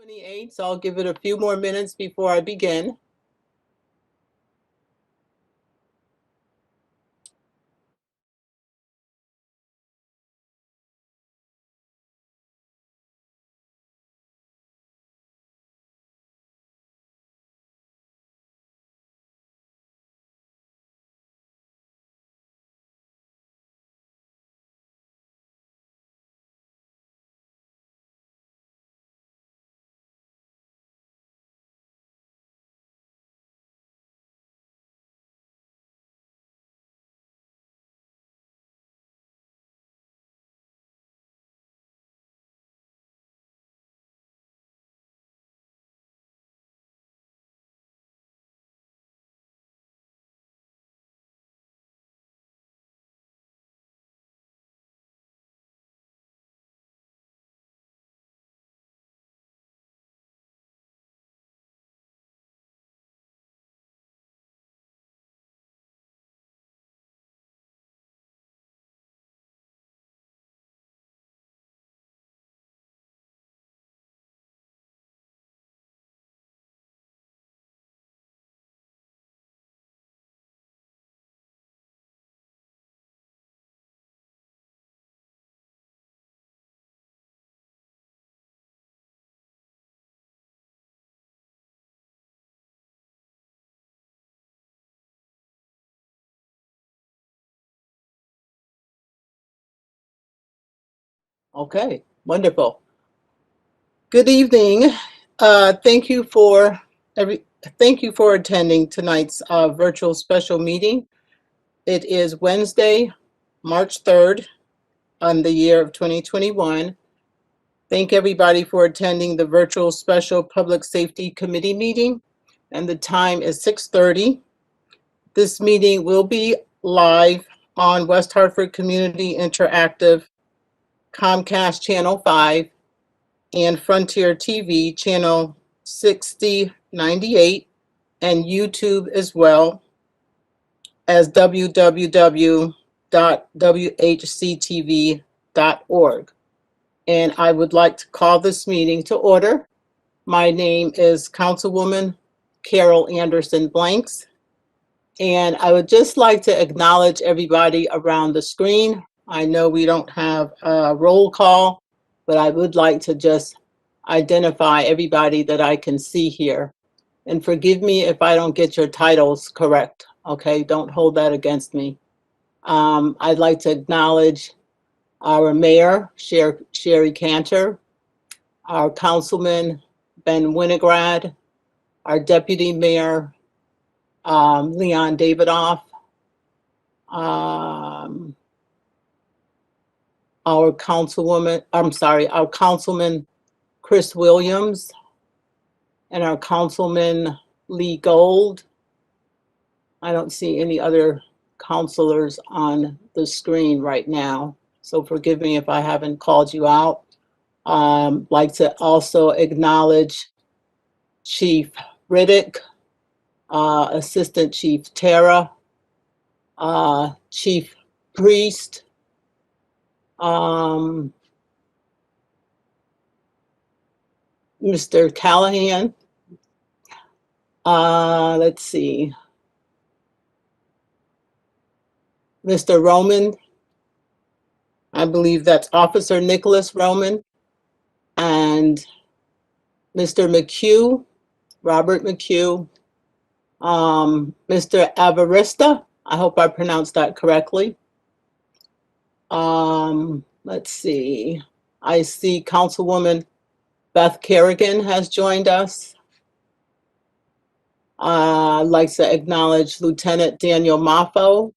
28, so I'll give it a few more minutes before I begin. Okay, wonderful. Good evening. Thank you for attending tonight's virtual special meeting. It is Wednesday, March 3rd, on the year of 2021. Thank everybody for attending the virtual special Public Safety Committee meeting, and the time is 6:30. This meeting will be live on West Hartford Community Interactive, Comcast Channel 5, and Frontier TV Channel 6098, and YouTube as well as www.whctv.org. And I would like to call this meeting to order. My name is Councilwoman Carol Anderson Blanks, and I would just like to acknowledge everybody around the screen. I know we don't have a roll call, but I would like to just identify everybody that I can see here. And forgive me if I don't get your titles correct, okay? Don't hold that against me. I'd like to acknowledge our mayor, Sherry Cantor, our councilman, Ben Winograd, our deputy mayor, Leon Davidoff, our councilman, Chris Williams, and our councilman, Lee Gold. I don't see any other counselors on the screen right now, so forgive me if I haven't called you out. Like to also acknowledge Chief Riddick, Assistant Chief Tara, Chief Priest, Mr. Callahan. Let's see. Mr. Roman, I believe that's Officer Nicholas Roman, and Mr. McHugh, Robert McHugh, Mr. Avarista, I hope I pronounced that correctly. Let's see. I see Councilwoman Beth Kerrigan has joined us. I'd like to acknowledge Lieutenant Daniel Maffo.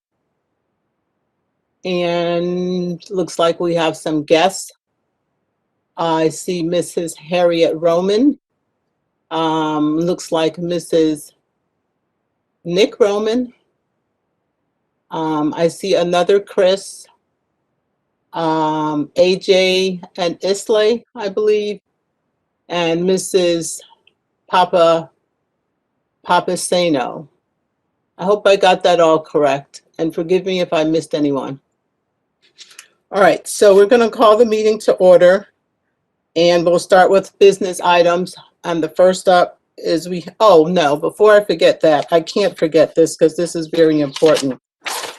And looks like we have some guests. I see Mrs. Harriet Roman. Looks like Mrs. Nick Roman. I see another Chris, AJ and Islay, I believe, and Mrs. Papaseno. I hope I got that all correct, and forgive me if I missed anyone. All right, so we're going to call the meeting to order. And we'll start with business items. And the first up is oh no, before I forget that, I can't forget this because this is very important.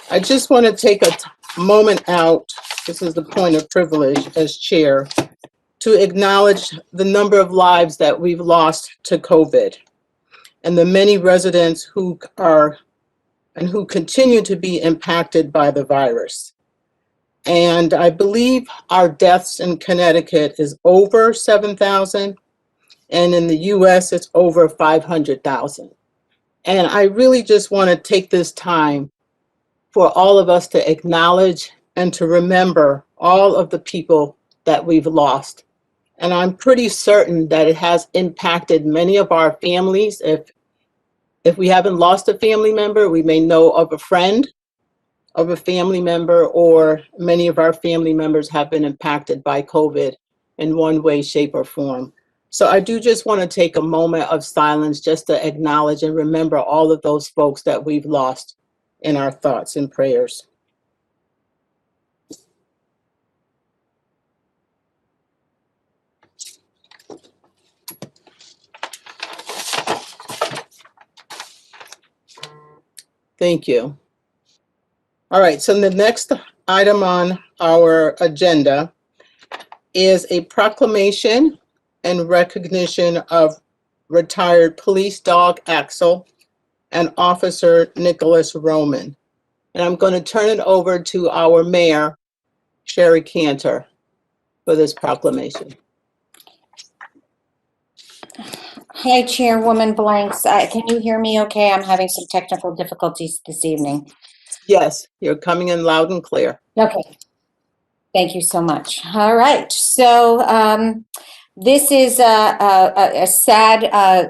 I just want to take a moment out, this is the point of privilege as chair, to acknowledge the number of lives that we've lost to COVID and the many residents who are and who continue to be impacted by the virus. And I believe our deaths in Connecticut is over 7,000, and in the US it's over 500,000. And I really just want to take this time for all of us to acknowledge and to remember all of the people that we've lost. And I'm pretty certain that it has impacted many of our families. If we haven't lost a family member, we may know of a friend of a family member, or many of our family members have been impacted by COVID in one way, shape, or form. So I do just want to take a moment of silence just to acknowledge and remember all of those folks that we've lost in our thoughts and prayers. Thank you. All right, so the next item on our agenda is a proclamation and recognition of retired police dog Axel and Officer Nicholas Roman. And I'm going to turn it over to our mayor, Sherry Cantor, for this proclamation. Hi, Chairwoman Blanks. Can you hear me okay? I'm having some technical difficulties this evening. Yes, you're coming in loud and clear. Okay. Thank you so much. All right. So this is a sad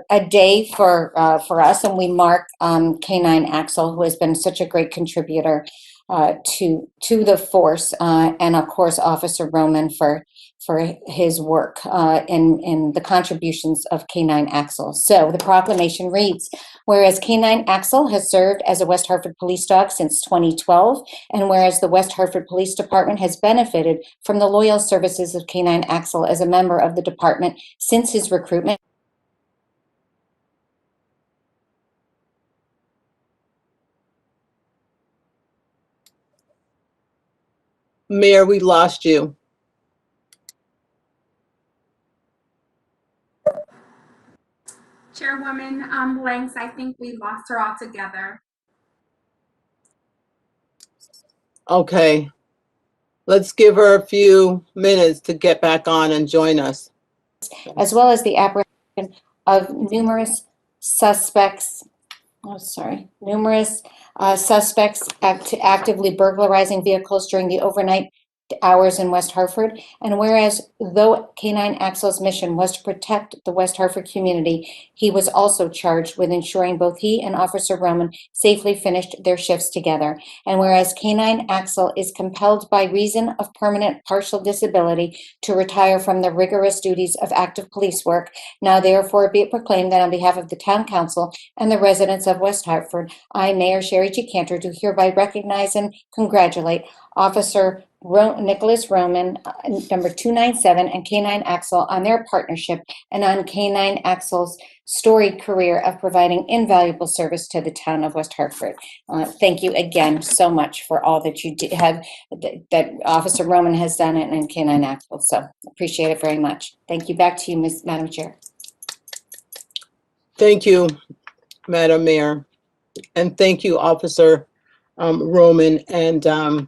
a day for us, and we mark K9 Axel, who has been such a great contributor to the force, and of course Officer Roman for his work in the contributions of K9 Axel. So the proclamation reads, whereas K9 Axel has served as a West Hartford police dog since 2012, and whereas the West Hartford Police Department has benefited from the loyal services of K9 Axel as a member of the department since his recruitment. Mayor, we lost you. Chairwoman Blanks, I think we lost her altogether. Okay, let's give her a few minutes to get back on and join us. As well as the apprehension of numerous suspects actively burglarizing vehicles during the overnight hours in West Hartford. And whereas though K9 Axel's mission was to protect the West Hartford community, he was also charged with ensuring both he and Officer Roman safely finished their shifts together. And whereas K9 Axel is compelled by reason of permanent partial disability to retire from the rigorous duties of active police work, now therefore be it proclaimed that on behalf of the Town Council and the residents of West Hartford, I, Mayor Sherry G. Cantor, do hereby recognize and congratulate Officer Nicholas Roman, number 297, and K9 Axel on their partnership and on K9 Axel's storied career of providing invaluable service to the town of West Hartford. Thank you again so much for all that you have, that Officer Roman has done and K9 Axel. So appreciate it very much. Thank you. Back to you, Madam Chair. Thank you, Madam Mayor. And thank you, Officer Roman and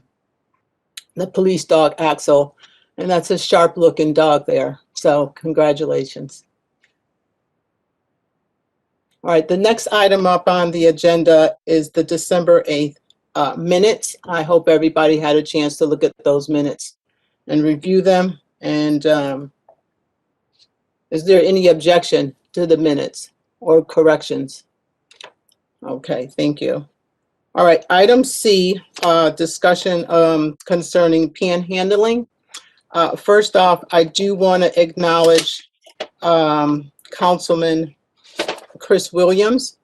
the police dog Axel. And that's a sharp looking dog there. So congratulations. All right, the next item up on the agenda is the December 8th minutes. I hope everybody had a chance to look at those minutes and review them. And is there any objection to the minutes or corrections? Okay, thank you. All right, item C, discussion concerning panhandling. First off, I do want to acknowledge Councilman Chris Williams,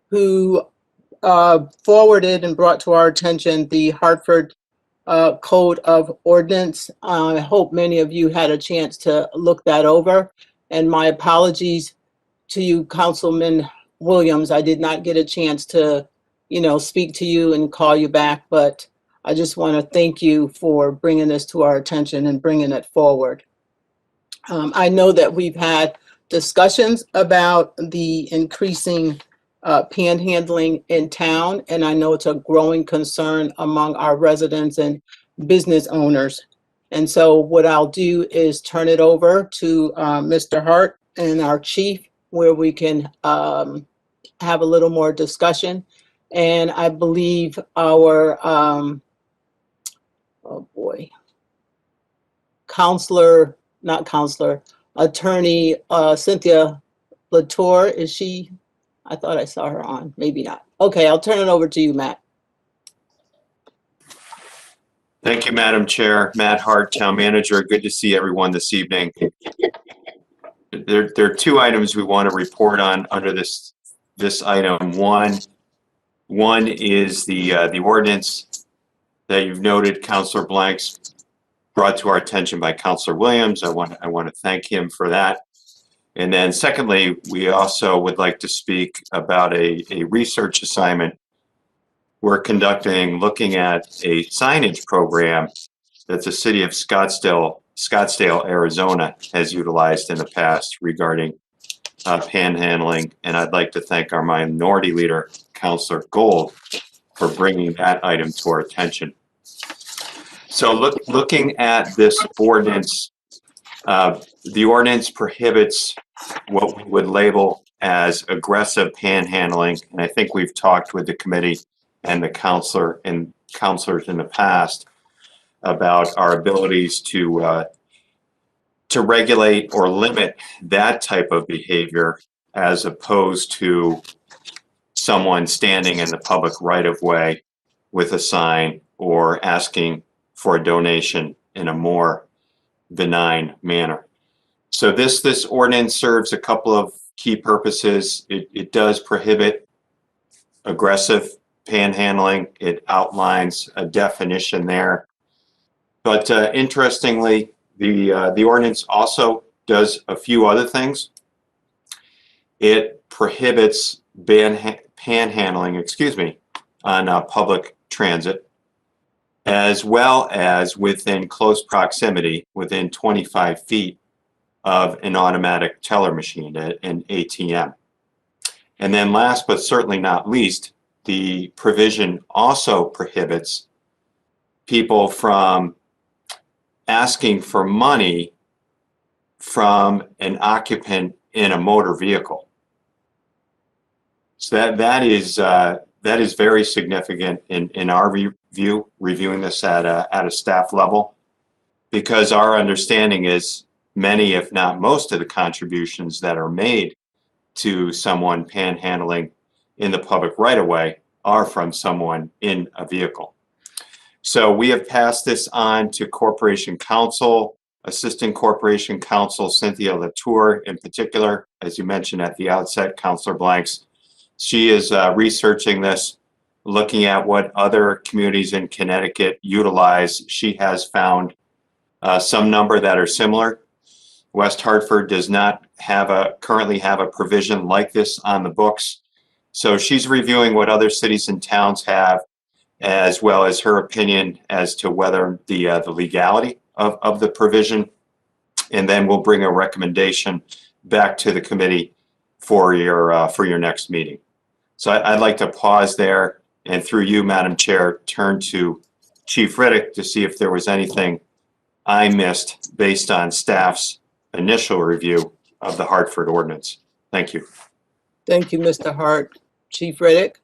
who forwarded and brought to our attention the Hartford Code of Ordinance. I hope many of you had a chance to look that over. And my apologies to you, Councilman Williams. I did not get a chance to, speak to you and call you back, but I just want to thank you for bringing this to our attention and bringing it forward. I know that we've had discussions about the increasing panhandling in town, and I know it's a growing concern among our residents and business owners. And so what I'll do is turn it over to Mr. Hart and our chief, where we can have a little more discussion. And I believe our, oh boy, attorney Cynthia Latour, is she? I thought I saw her on, maybe not. Okay, I'll turn it over to you, Matt. Thank you, Madam Chair. Matt Hart, Town Manager. Good to see everyone this evening. There are two items we want to report on under this item. One is the ordinance that you've noted, Councilor Blanks, brought to our attention by Councilor Williams. I want to thank him for that. And then secondly, we also would like to speak about a research assignment we're conducting looking at a signage program that the city of Scottsdale, Arizona has utilized in the past regarding panhandling. And I'd like to thank our minority leader, Councilor Gold, for bringing that item to our attention. So looking at this ordinance, the ordinance prohibits what we would label as aggressive panhandling. And I think we've talked with the committee and the counselors in the past about our abilities to regulate or limit that type of behavior, as opposed to someone standing in the public right of way with a sign or asking for a donation in a more benign manner. So this ordinance serves a couple of key purposes. It does prohibit aggressive panhandling. It outlines a definition there. But interestingly, the ordinance also does a few other things. It prohibits panhandling, on public transit, as well as within close proximity, within 25 feet of an automatic teller machine, an ATM. And then last but certainly not least, the provision also prohibits people from asking for money from an occupant in a motor vehicle. So that is very significant in our review, reviewing this at a staff level, because our understanding is many, if not most, of the contributions that are made to someone panhandling in the public right of way are from someone in a vehicle. So we have passed this on to Corporation Counsel, Assistant Corporation Counsel Cynthia Latour in particular, as you mentioned at the outset, Councilor Blanks. She is researching this, looking at what other communities in Connecticut utilize. She has found some number that are similar. West Hartford does not currently have a provision like this on the books. So she's reviewing what other cities and towns have, as well as her opinion as to whether the legality of the provision. And then we'll bring a recommendation back to the committee for your next meeting. So I'd like to pause there, and through you, Madam Chair, turn to Chief Riddick to see if there was anything I missed based on staff's initial review of the Hartford ordinance. Thank you. Thank you, Mr. Hart. Chief Riddick.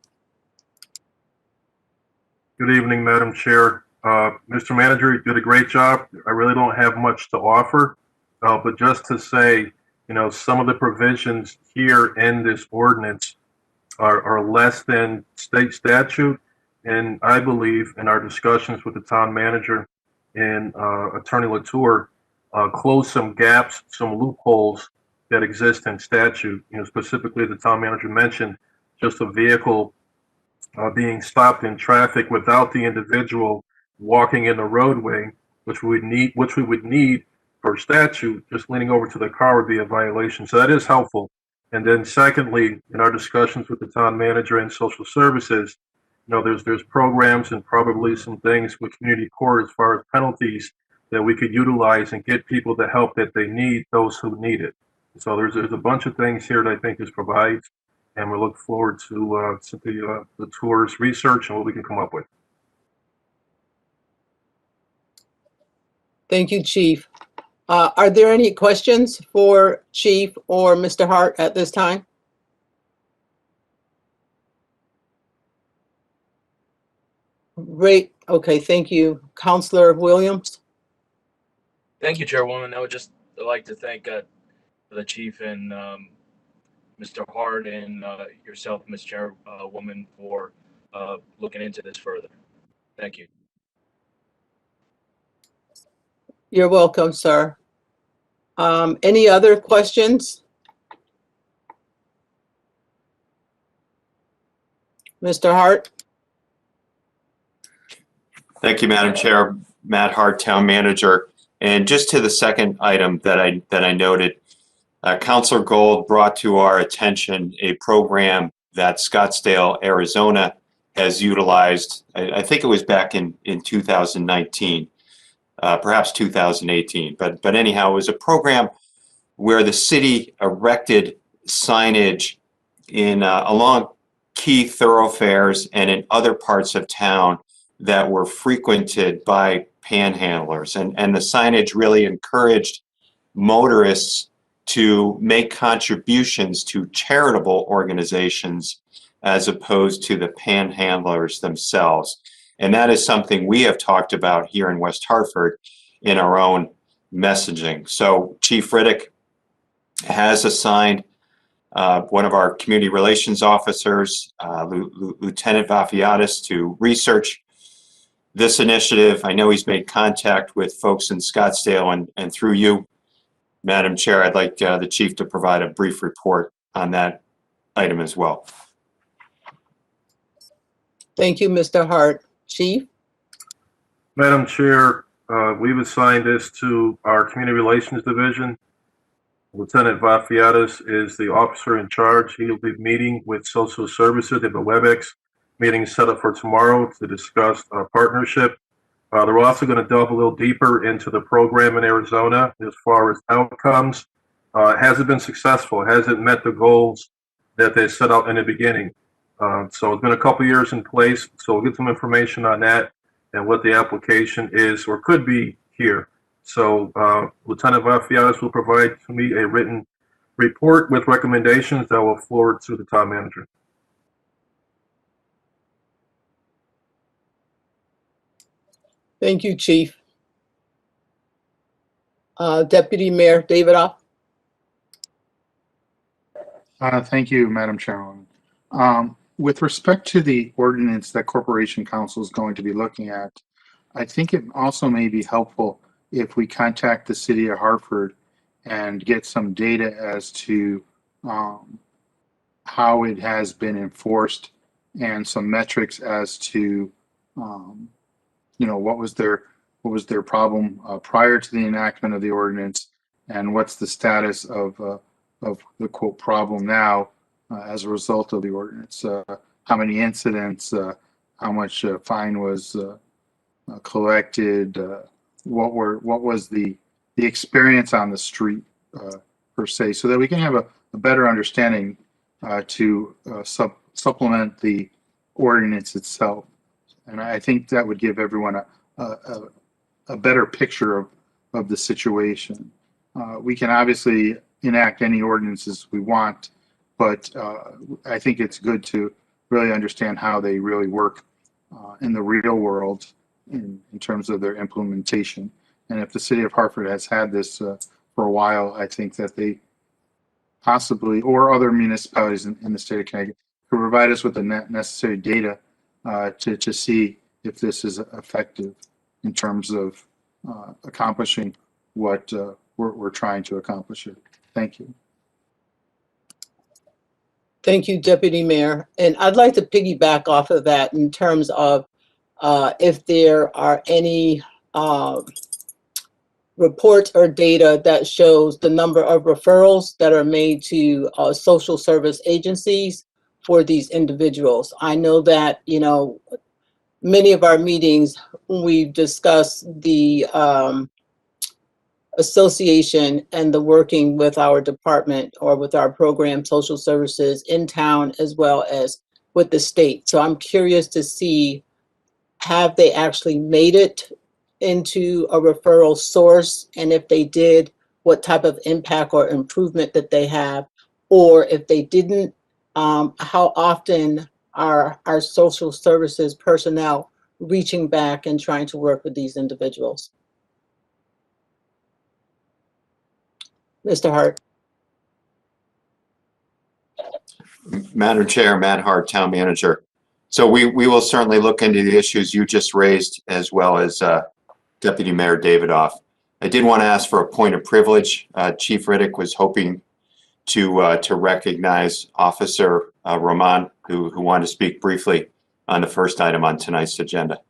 Good evening, Madam Chair. Mr. Manager, you did a great job. I really don't have much to offer, but just to say, some of the provisions here in this ordinance are less than state statute, and I believe in our discussions with the town manager and Attorney Latour, close some gaps, some loopholes that exist in statute. Specifically, the town manager mentioned just a vehicle being stopped in traffic without the individual walking in the roadway, which we would need for statute, just leaning over to the car would be a violation. So that is helpful. And then secondly, in our discussions with the town manager and social services, there's programs and probably some things with community court as far as penalties that we could utilize and get people the help that they need, those who need it. So there's a bunch of things here that I think this provides, and we look forward to the tour's research and what we can come up with. Thank you, Chief. Are there any questions for Chief or Mr. Hart at this time? Great. Okay, thank you. Counselor Williams? Thank you, Chairwoman. I would just like to thank the Chief and Mr. Hart and yourself, Ms. Chairwoman, for looking into this further. Thank you. You're welcome, sir. Any other questions? Mr. Hart? Thank you, Madam Chair. Matt Hart, Town Manager. And just to the second item that I noted, Councilor Gold brought to our attention a program that Scottsdale, Arizona has utilized. I think it was back in 2019, perhaps 2018. But anyhow, it was a program where the city erected signage along key thoroughfares and in other parts of town that were frequented by panhandlers. And the signage really encouraged motorists to make contributions to charitable organizations as opposed to the panhandlers themselves. And that is something we have talked about here in West Hartford in our own messaging. So Chief Riddick has assigned one of our community relations officers, Lieutenant Vafiatis, to research this initiative. I know he's made contact with folks in Scottsdale, and through you, Madam Chair, I'd like the Chief to provide a brief report on that item as well. Thank you, Mr. Hart. Chief? Madam Chair, we've assigned this to our Community Relations Division. Lieutenant Vafiatis is the officer in charge. He'll be meeting with social services. They have a WebEx meeting set up for tomorrow to discuss our partnership. They're also going to delve a little deeper into the program in Arizona as far as outcomes. Has it been successful? Has it met the goals that they set out in the beginning? So it's been a couple years in place, so we'll get some information on that and what the application is or could be here. So Lieutenant Vafiatis will provide to me a written report with recommendations that will forward to the town manager. Thank you, Chief. Deputy Mayor Davidoff? Thank you, Madam Chairwoman. With respect to the ordinance that Corporation Council is going to be looking at, I think it also may be helpful if we contact the city of Hartford and get some data as to how it has been enforced and some metrics as to what was their problem prior to the enactment of the ordinance, and what's the status of the quote problem now as a result of the ordinance. How many incidents, how much fine was collected, what was the experience on the street per se, so that we can have a better understanding to supplement the ordinance itself. And I think that would give everyone a better picture of the situation. We can obviously enact any ordinances we want, but I think it's good to really understand how they really work in the real world in terms of their implementation. And if the city of Hartford has had this for a while, I think that they possibly, or other municipalities in the state of Connecticut, could provide us with the necessary data to see if this is effective in terms of accomplishing what we're trying to accomplish here. Thank you. Thank you, Deputy Mayor. And I'd like to piggyback off of that in terms of if there are any reports or data that shows the number of referrals that are made to social service agencies for these individuals. I know that, you know, many of our meetings, we've discussed the association and the working with our department or with our program social services in town as well as with the state. So I'm curious to see, have they actually made it into a referral source? And if they did, what type of impact or improvement that they have? Or if they didn't, how often are our social services personnel reaching back and trying to work with these individuals? Mr. Hart. Madam Chair, Matt Hart, Town Manager. So we will certainly look into the issues you just raised, as well as Deputy Mayor Davidoff. I did want to ask for a point of privilege. Chief Riddick was hoping to recognize Officer Roman, who wanted to speak briefly on the first item on tonight's agenda.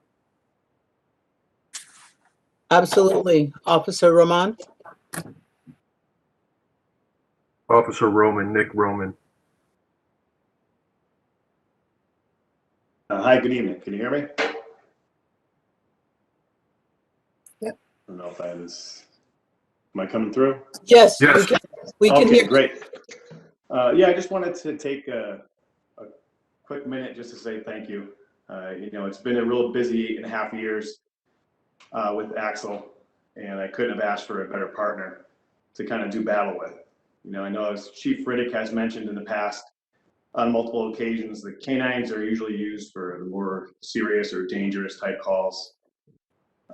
Absolutely. Officer Roman. Officer Roman, Nick Roman. Hi, good evening. Can you hear me? Yep. I don't know if I have this. Am I coming through? Yes, Yes. we can Okay, hear. great. Yeah, I just wanted to take a quick minute just to say thank you. You know, it's been a real busy 8.5 years with Axel, and I couldn't have asked for a better partner to kind of do battle with. You know, I know as Chief Riddick has mentioned in the past, on multiple occasions, the canines are usually used for the more serious or dangerous type calls.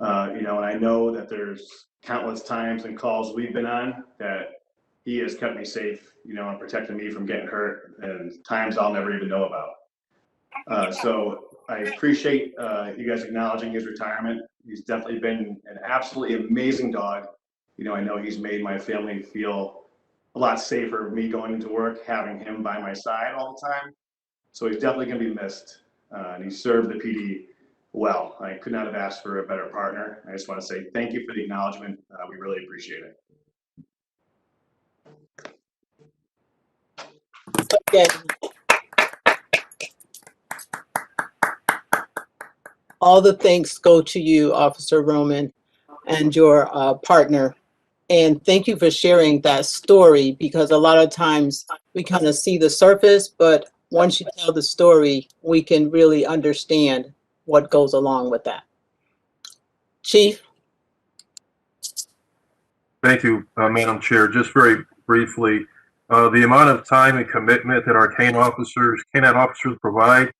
You know, and I know that there's countless times and calls we've been on that he has kept me safe, you know, and protected me from getting hurt, and times I'll never even know about. So I appreciate you guys acknowledging his retirement. He's definitely been an absolutely amazing dog. You know, I know he's made my family feel a lot safer, me going into work, having him by my side all the time. So he's definitely going to be missed, and he served the PD well. I could not have asked for a better partner. I just want to say thank you for the acknowledgement. We really appreciate it. Again, all the thanks go to you, Officer Roman, and your partner. And thank you for sharing that story, because a lot of times we kind of see the surface, but once you tell the story, we can really understand what goes along with that. Chief? Thank you, Madam Chair. Just very briefly, the amount of time and commitment that our canine officers provide,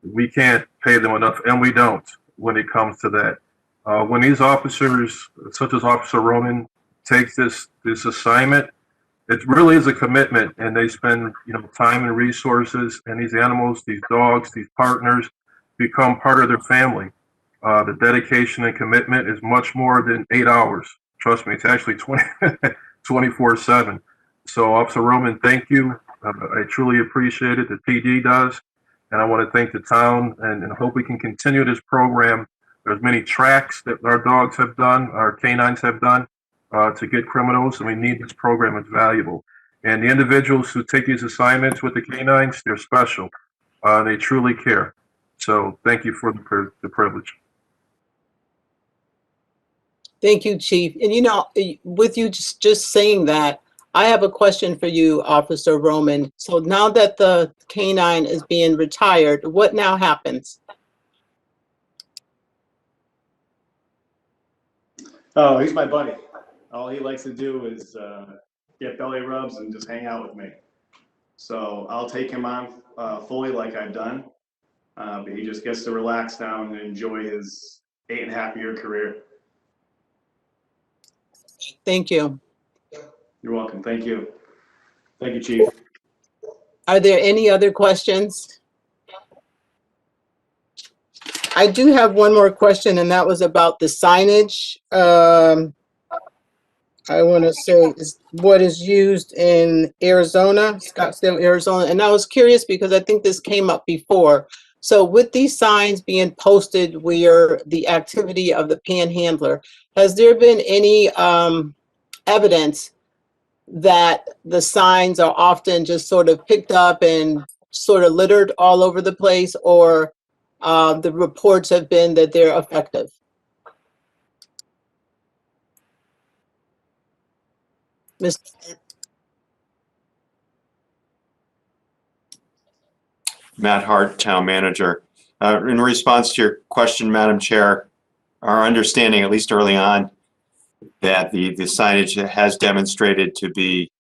we can't pay them enough, and we don't when it comes to that. When these officers, such as Officer Roman, takes this assignment, it really is a commitment, and they spend, you know, time and resources, and these animals, these dogs, these partners become part of their family. The dedication and commitment is much more than 8 hours. Trust me, it's actually 24/7. So, Officer Roman, thank you. I truly appreciate it. The PD does. And I want to thank the town, and hope we can continue this program. There's many tracks that our dogs have done, our canines have done, to get criminals, and we need this program. It's valuable. And the individuals who take these assignments with the canines, they're special. They truly care. So thank you for the privilege. Thank you, Chief. And you know, with you just saying that, I have a question for you, Officer Roman. So now that the canine is being retired, what now happens? Oh, he's my buddy. All he likes to do is get belly rubs and just hang out with me. So I'll take him on fully like I've done, but he just gets to relax now and enjoy his 8.5-year career. Thank you. You're welcome. Thank you. Thank you, Chief. Are there any other questions? I do have one more question, and that was about the signage. I want to say is what is used in Arizona, Scottsdale, Arizona. And I was curious because I think this came up before. So with these signs being posted where the activity of the panhandler, has there been any evidence that the signs are often just sort of picked up and sort of littered all over the place, or the reports have been that they're effective? Ms. Matt Hart, Town Manager. In response to your question, Madam Chair, our understanding, at least early on, that the signage has demonstrated to be,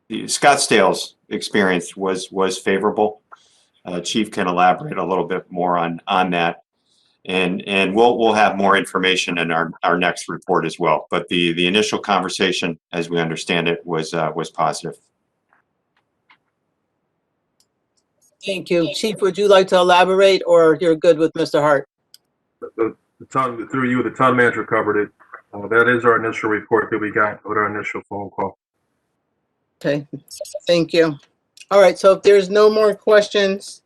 Scottsdale's experience was favorable. Chief can elaborate a little bit more on that. And we'll have more information in our next report as well. But the initial conversation, as we understand it, was positive. Thank you. Chief, would you like to elaborate, or you're good with Mr. Hart? The town, through you, the town manager covered it. That is our initial report that we got with our initial phone call. Okay, thank you. All right, so if there's no more questions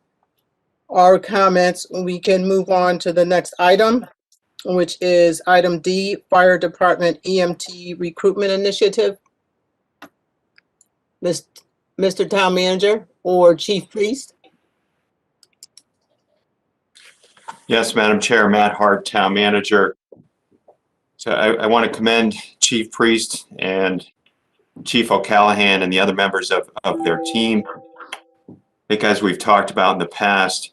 or comments, we can move on to the next item, which is item D, Fire Department EMT Recruitment Initiative. Mr. Town Manager or Chief Priest? Yes, Madam Chair, Matt Hart, Town Manager. So I want to commend Chief Priest and Chief O'Callahan and the other members of their team. I think, as we've talked about in the past,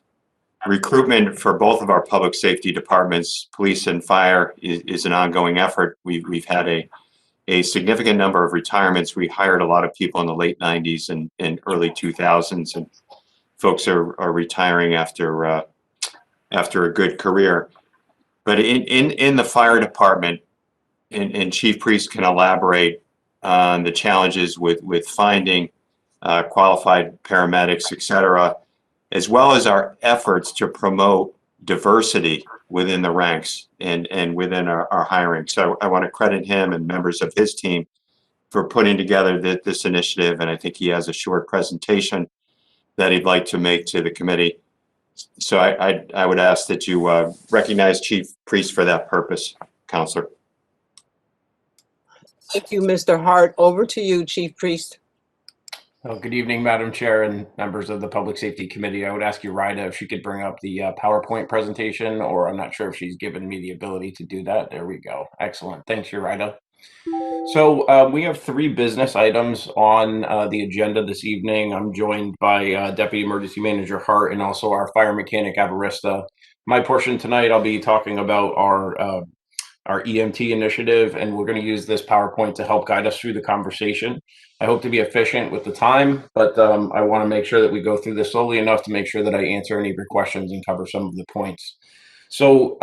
recruitment for both of our public safety departments, police and fire, is an ongoing effort. We've had a significant number of retirements. We hired a lot of people in the late 90s and early 2000s, and folks are retiring after a good career. But in the fire department, and Chief Priest can elaborate on the challenges with finding qualified paramedics, et cetera, as well as our efforts to promote diversity within the ranks and within our hiring. So I want to credit him and members of his team for putting together this initiative, and I think he has a short presentation that he'd like to make to the committee. So I would ask that you recognize Chief Priest for that purpose, Counselor. Thank you, Mr. Hart. Over to you, Chief Priest. Well, good evening, Madam Chair and members of the Public Safety Committee. I would ask Urida if she could bring up the PowerPoint presentation, or I'm not sure if she's given me the ability to do that. There we go. Excellent. Thanks, Urida. So we have 3 business items on the agenda this evening. I'm joined by Deputy Emergency Manager Hart and also our fire mechanic Avarista. My portion tonight, I'll be talking about our EMT initiative, and we're going to use this PowerPoint to help guide us through the conversation. I hope to be efficient with the time, but I want to make sure that we go through this slowly enough to make sure that I answer any of your questions and cover some of the points. So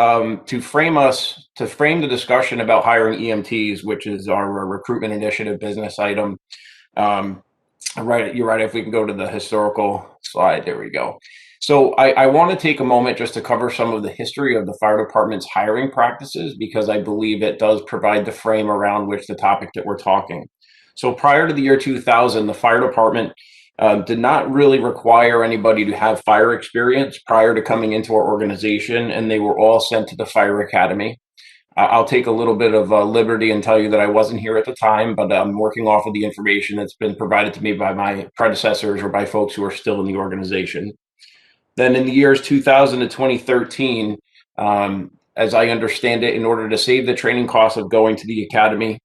to frame the discussion about hiring EMTs, which is our recruitment initiative business item, right, you're right, if we can go to the historical slide, there we go. So I want to take a moment just to cover some of the history of the fire department's hiring practices, because I believe it does provide the frame around which the topic that we're talking. So prior to the year 2000, the fire department did not really require anybody to have fire experience prior to coming into our organization, and they were all sent to the fire academy. I'll take a little bit of liberty and tell you that I wasn't here at the time, but I'm working off of the information that's been provided to me by my predecessors or by folks who are still in the organization. Then in the years 2000 to 2013, as I understand it, in order to save the training costs of going to the academy,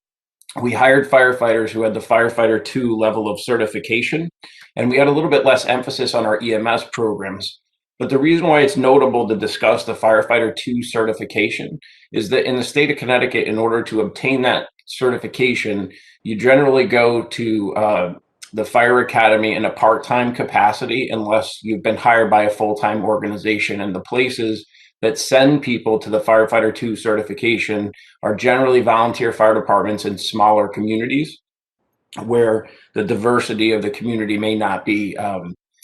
we hired firefighters who had the Firefighter 2 level of certification, and we had a little bit less emphasis on our EMS programs. But the reason why it's notable to discuss the Firefighter 2 certification is that in the state of Connecticut, in order to obtain that certification, you generally go to the fire academy in a part-time capacity unless you've been hired by a full-time organization. And the places that send people to the Firefighter 2 certification are generally volunteer fire departments in smaller communities where the diversity of the community may not be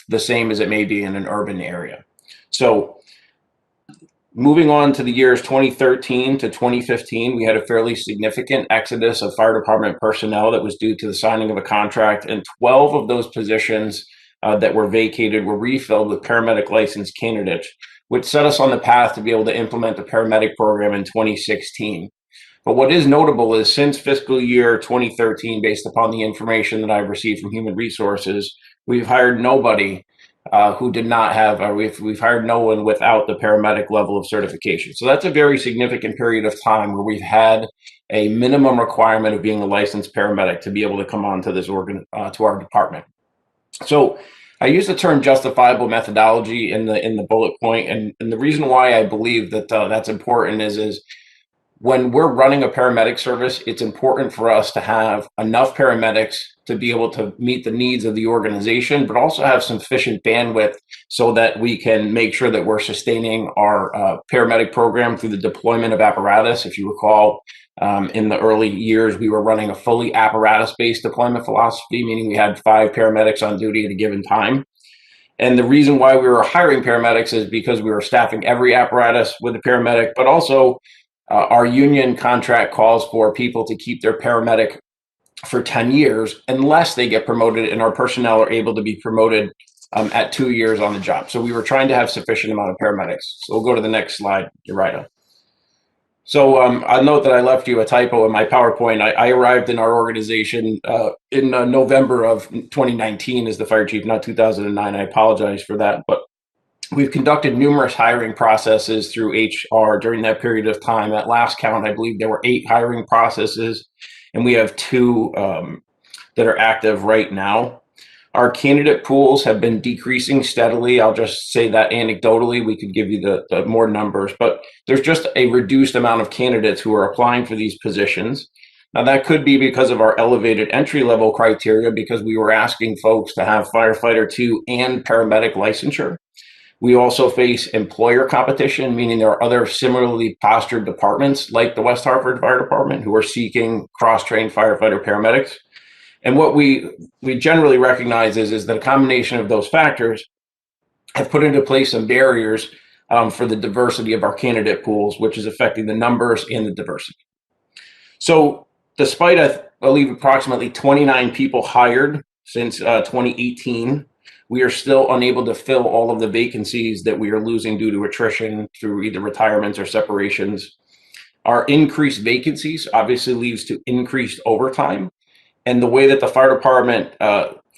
the same as it may be in an urban area. So Moving on to the years 2013 to 2015, we had a fairly significant exodus of fire department personnel that was due to the signing of a contract, and 12 of those positions that were vacated were refilled with paramedic licensed candidates, which set us on the path to be able to implement the paramedic program in 2016. But what is notable is since fiscal year 2013, based upon the information that I've received from Human Resources, we've hired nobody who did not have, we've hired no one without the paramedic level of certification. So that's a very significant period of time where we've had a minimum requirement of being a licensed paramedic to be able to come on to this to our department. So I use the term justifiable methodology in the bullet point, and the reason why I believe that that's important is when we're running a paramedic service, it's important for us to have enough paramedics to be able to meet the needs of the organization, but also have sufficient bandwidth so that we can make sure that we're sustaining our paramedic program through the deployment of apparatus. If you recall, in the early years, we were running a fully apparatus-based deployment philosophy, meaning we had 5 paramedics on duty at a given time. And the reason why we were hiring paramedics is because we were staffing every apparatus with a paramedic, but also our union contract calls for people to keep their paramedic for 10 years unless they get promoted, and our personnel are able to be promoted at 2 years on the job. So we were trying to have sufficient amount of paramedics. So we'll go to the next slide, Urida. So I'll note that I left you a typo in my PowerPoint. I arrived in our organization in November of 2019 as the fire chief, not 2009. I apologize for that, but we've conducted numerous hiring processes through HR during that period of time. At last count, I believe there were 8 hiring processes, and we have 2 that are active right now. Our candidate pools have been decreasing steadily. I'll just say that anecdotally. We could give you the more numbers, but there's just a reduced amount of candidates who are applying for these positions. Now, that could be because of our elevated entry-level criteria, because we were asking folks to have firefighter 2 and paramedic licensure. We also face employer competition, meaning there are other similarly postured departments like the West Hartford Fire Department who are seeking cross-trained firefighter paramedics. And what we generally recognize is that a combination of those factors have put into place some barriers for the diversity of our candidate pools, which is affecting the numbers and the diversity. So despite, I believe, approximately 29 people hired since 2018, we are still unable to fill all of the vacancies that we are losing due to attrition through either retirements or separations. Our increased vacancies obviously leads to increased overtime. And the way that the fire department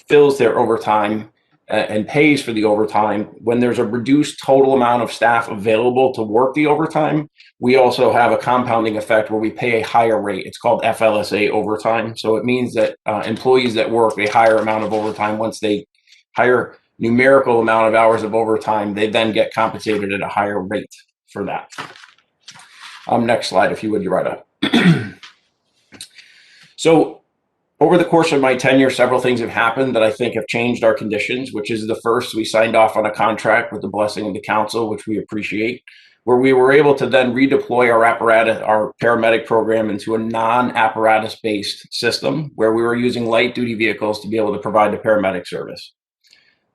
fills their overtime and pays for the overtime, when there's a reduced total amount of staff available to work the overtime, we also have a compounding effect where we pay a higher rate. It's called FLSA overtime. So it means that employees that work a higher amount of overtime, once they higher numerical amount of hours of overtime, they then get compensated at a higher rate for that. Next slide, if you would, Urida. So over the course of my tenure, several things have happened that I think have changed our conditions, which is the first, we signed off on a contract with the blessing of the council, which we appreciate, where we were able to then redeploy our apparatus, our paramedic program, into a non-apparatus based system where we were using light duty vehicles to be able to provide the paramedic service.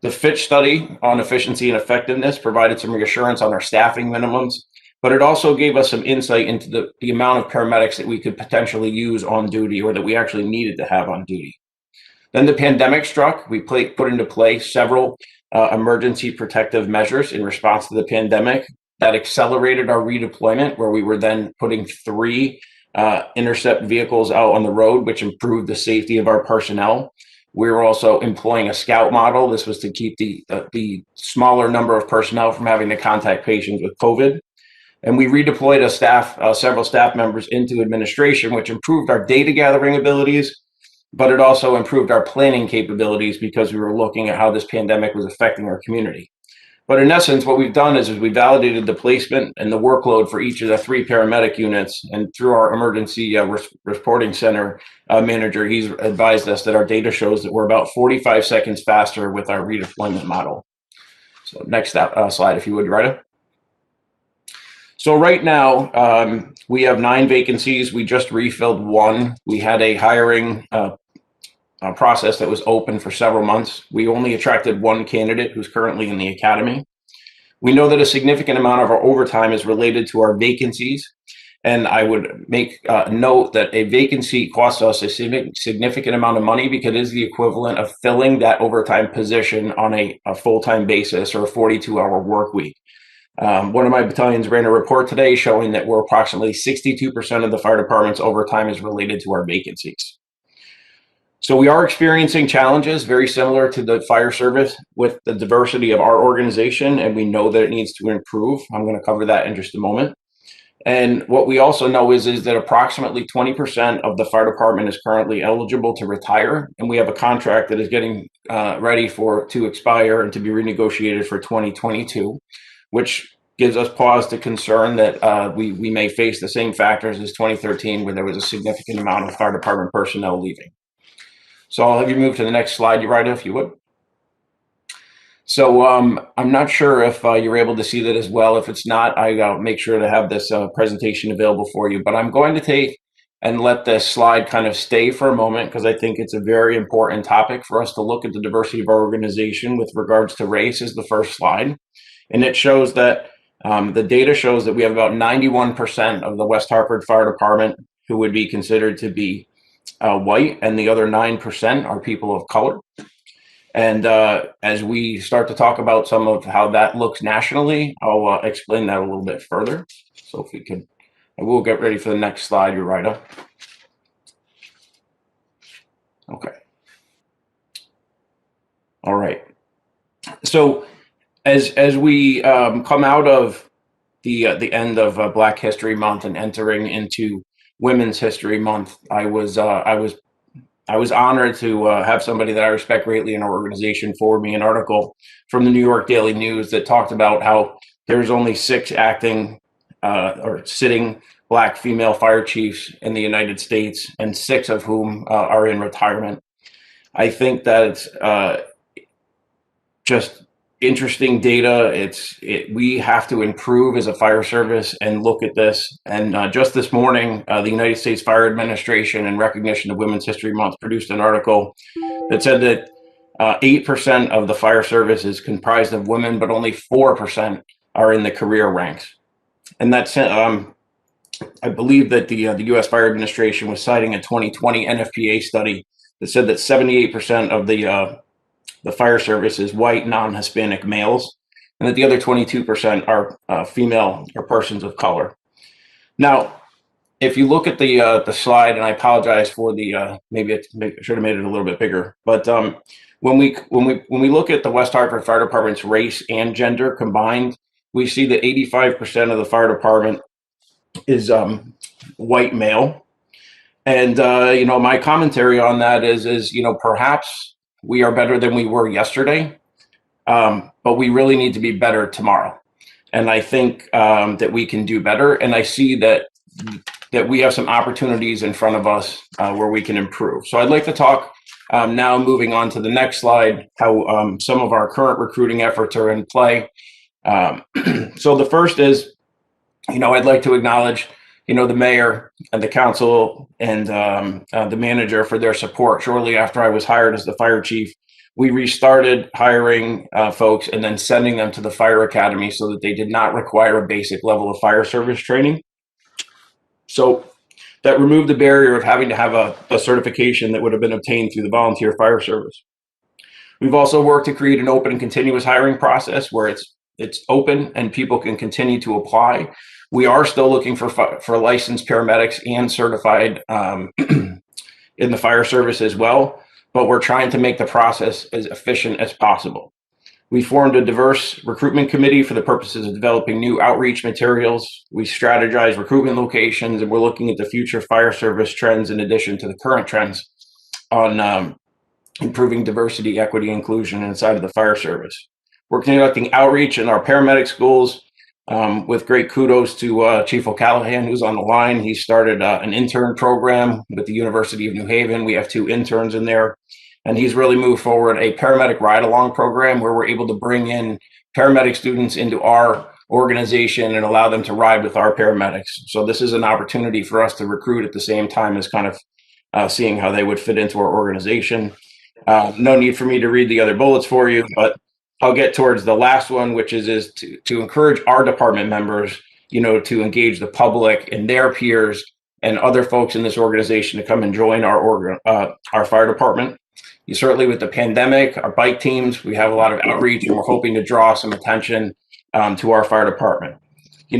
The Fitch study on efficiency and effectiveness provided some reassurance on our staffing minimums, but it also gave us some insight into the amount of paramedics that we could potentially use on duty or that we actually needed to have on duty. Then the pandemic struck. We put into place several emergency protective measures in response to the pandemic that accelerated our redeployment, where we were then putting 3 intercept vehicles out on the road, which improved the safety of our personnel. We were also employing a scout model. This was to keep the smaller number of personnel from having to contact patients with COVID. And we redeployed several staff members into administration, which improved our data gathering abilities, but it also improved our planning capabilities because we were looking at how this pandemic was affecting our community. But in essence, what we've done is we validated the placement and the workload for each of the 3 paramedic units, and through our emergency reporting center manager, he's advised us that our data shows that we're about 45 seconds faster with our redeployment model. So next slide, if you would, Rita. So right now, we have 9 vacancies. We just refilled 1. We had a hiring process that was open for several months. We only attracted 1 candidate who's currently in the academy. We know that a significant amount of our overtime is related to our vacancies. And I would make note that a vacancy costs us a significant amount of money because it is the equivalent of filling that overtime position on a full-time basis or a 42-hour work week. One of my battalions ran a report today showing that we're approximately 62% of the fire department's overtime is related to our vacancies. So we are experiencing challenges very similar to the fire service with the diversity of our organization, and we know that it needs to improve. I'm going to cover that in just a moment. And what we also know is that approximately 20% of the fire department is currently eligible to retire, and we have a contract that is getting ready to expire and to be renegotiated for 2022, which gives us pause to concern that we may face the same factors as 2013, where there was a significant amount of fire department personnel leaving. So I'll have you move to the next slide, Urida, if you would. So I'm not sure if you're able to see that as well. If it's not, I'll make sure to have this presentation available for you. But I'm going to take and let this slide kind of stay for a moment because I think it's a very important topic for us to look at the diversity of our organization with regards to race is the first slide. And it shows that the data shows that we have about 91% of the West Hartford Fire Department who would be considered to be white, and the other 9% are people of color. And as we start to talk about some of how that looks nationally, I'll explain that a little bit further. So if we can, I will get ready for the next slide, Urida. Okay. All right. So as we come out of the end of Black History Month and entering into Women's History Month, I was honored to have somebody that I respect greatly in our organization forward me an article from the New York Daily News that talked about how there's only 6 acting or sitting Black female fire chiefs in the United States, and 6 of whom are in retirement. I think that it's just interesting data. We have to improve as a fire service and look at this. And just this morning, the United States Fire Administration, in recognition of Women's History Month, produced an article that said that 8% of the fire service is comprised of women, but only 4% are in the career ranks. And that's I believe that the U.S. Fire Administration was citing a 2020 NFPA study that said that 78% of the fire service is white, non-Hispanic males, and that the other 22% are female or persons of color. Now, if you look at the slide, and I apologize for the maybe I should have made it a little bit bigger, but when we look at the West Hartford Fire Department's race and gender combined, we see that 85% of the fire department is white male, and my commentary on that is perhaps we are better than we were yesterday, but we really need to be better tomorrow. And I think that we can do better. And I see that we have some opportunities in front of us where we can improve. So I'd like to talk now, moving on to the next slide, how some of our current recruiting efforts are in play. So the first is, I'd like to acknowledge the mayor and the council and the manager for their support. Shortly after I was hired as the fire chief, we restarted hiring folks and then sending them to the fire academy so that they did not require a basic level of fire service training. So that removed the barrier of having to have a certification that would have been obtained through the volunteer fire service. We've also worked to create an open and continuous hiring process where it's open and people can continue to apply. We are still looking for licensed paramedics and certified in the fire service as well, but we're trying to make the process as efficient as possible. We formed a diverse recruitment committee for the purposes of developing new outreach materials. We strategize recruitment locations, and we're looking at the future fire service trends in addition to the current trends on improving diversity, equity, inclusion inside of the fire service. We're conducting outreach in our paramedic schools with great kudos to Chief O'Callahan, who's on the line. He started an intern program with the University of New Haven. We have 2 interns in there, and he's really moved forward a paramedic ride-along program where we're able to bring in paramedic students into our organization and allow them to ride with our paramedics. So this is an opportunity for us to recruit at the same time as kind of seeing how they would fit into our organization. No need for me to read the other bullets for you, but I'll get towards the last one, which is to encourage our department members, to engage the public and their peers and other folks in this organization to come and join our fire department. Certainly with the pandemic, our bike teams, we have a lot of outreach, and we're hoping to draw some attention to our fire department.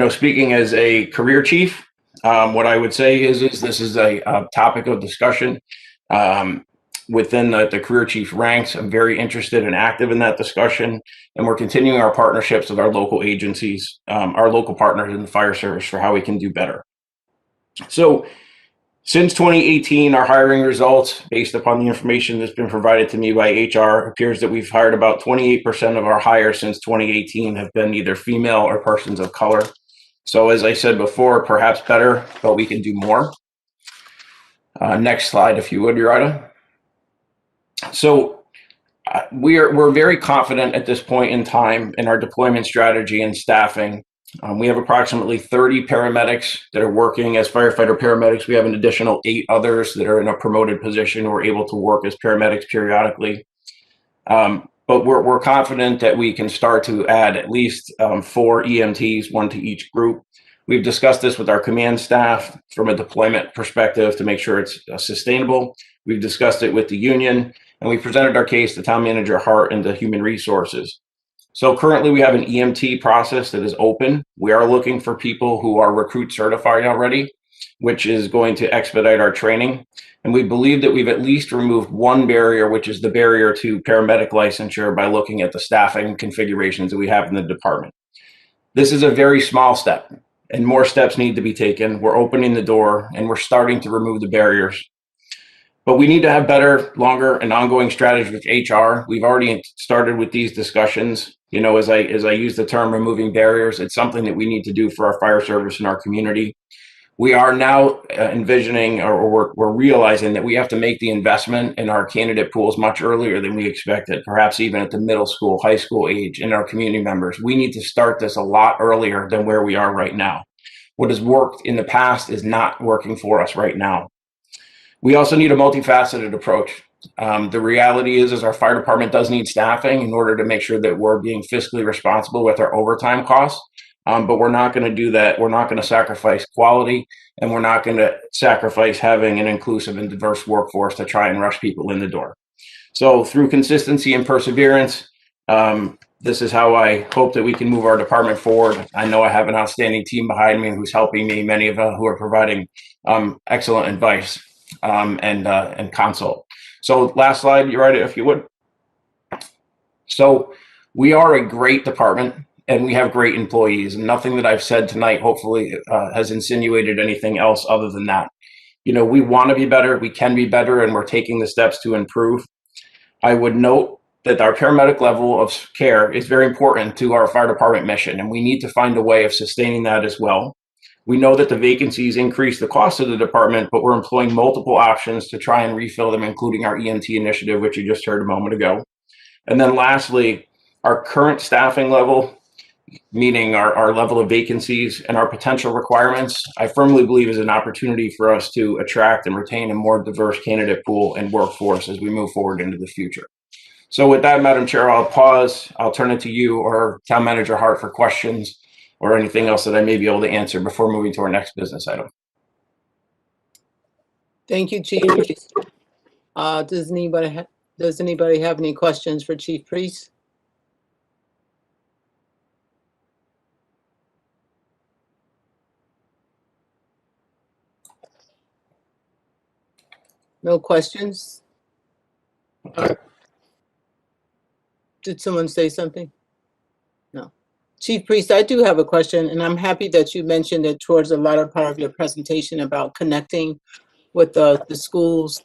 Speaking as a career chief, what I would say is this is a topic of discussion within the career chief ranks. I'm very interested and active in that discussion, and we're continuing our partnerships with our local agencies, our local partners in the fire service for how we can do better. So since 2018, our hiring results, based upon the information that's been provided to me by HR, appears that we've hired about 28% of our hires since 2018 have been either female or persons of color. So as I said before, perhaps better, but we can do more. Next slide, if you would, Urida. So we're very confident at this point in time in our deployment strategy and staffing. We have approximately 30 paramedics that are working as firefighter paramedics. We have an additional 8 others that are in a promoted position who are able to work as paramedics periodically. But we're confident that we can start to add at least 4 EMTs, 1 to each group. We've discussed this with our command staff from a deployment perspective to make sure it's sustainable. We've discussed it with the union, and we presented our case to Town Manager Hart and the Human Resources. So currently we have an EMT process that is open. We are looking for people who are recruit certified already, which is going to expedite our training. And we believe that we've at least removed one barrier, which is the barrier to paramedic licensure, by looking at the staffing configurations that we have in the department. This is a very small step, and more steps need to be taken. We're opening the door, and we're starting to remove the barriers. But we need to have better, longer, and ongoing strategies with HR. We've already started with these discussions. As I use the term removing barriers, it's something that we need to do for our fire service and our community. We are now envisioning, or we're realizing that we have to make the investment in our candidate pools much earlier than we expected, perhaps even at the middle school, high school age, in our community members. We need to start this a lot earlier than where we are right now. What has worked in the past is not working for us right now. We also need a multifaceted approach. The reality is our fire department does need staffing in order to make sure that we're being fiscally responsible with our overtime costs. But we're not going to do that. We're not going to sacrifice quality, and we're not going to sacrifice having an inclusive and diverse workforce to try and rush people in the door. So through consistency and perseverance, this is how I hope that we can move our department forward. I know I have an outstanding team behind me who's helping me, many of who are providing excellent advice and consult. So last slide, you're right, if you would. So we are a great department, and we have great employees, and nothing that I've said tonight hopefully has insinuated anything else other than that. We want to be better, we can be better, and we're taking the steps to improve. I would note that our paramedic level of care is very important to our fire department mission, and we need to find a way of sustaining that as well. We know that the vacancies increase the cost of the department, but we're employing multiple options to try and refill them, including our EMT initiative, which you just heard a moment ago. And then lastly, our current staffing level, meaning our level of vacancies and our potential requirements, I firmly believe is an opportunity for us to attract and retain a more diverse candidate pool and workforce as we move forward into the future. So with that, Madam Chair, I'll pause. I'll turn it to you or Town Manager Hart for questions or anything else that I may be able to answer before moving to our next business item. Thank you, Chief. Does anybody have any questions for Chief Priest? No questions? Did someone say something? No. Chief Priest, I do have a question, and I'm happy that you mentioned it towards the latter part of your presentation about connecting with the schools.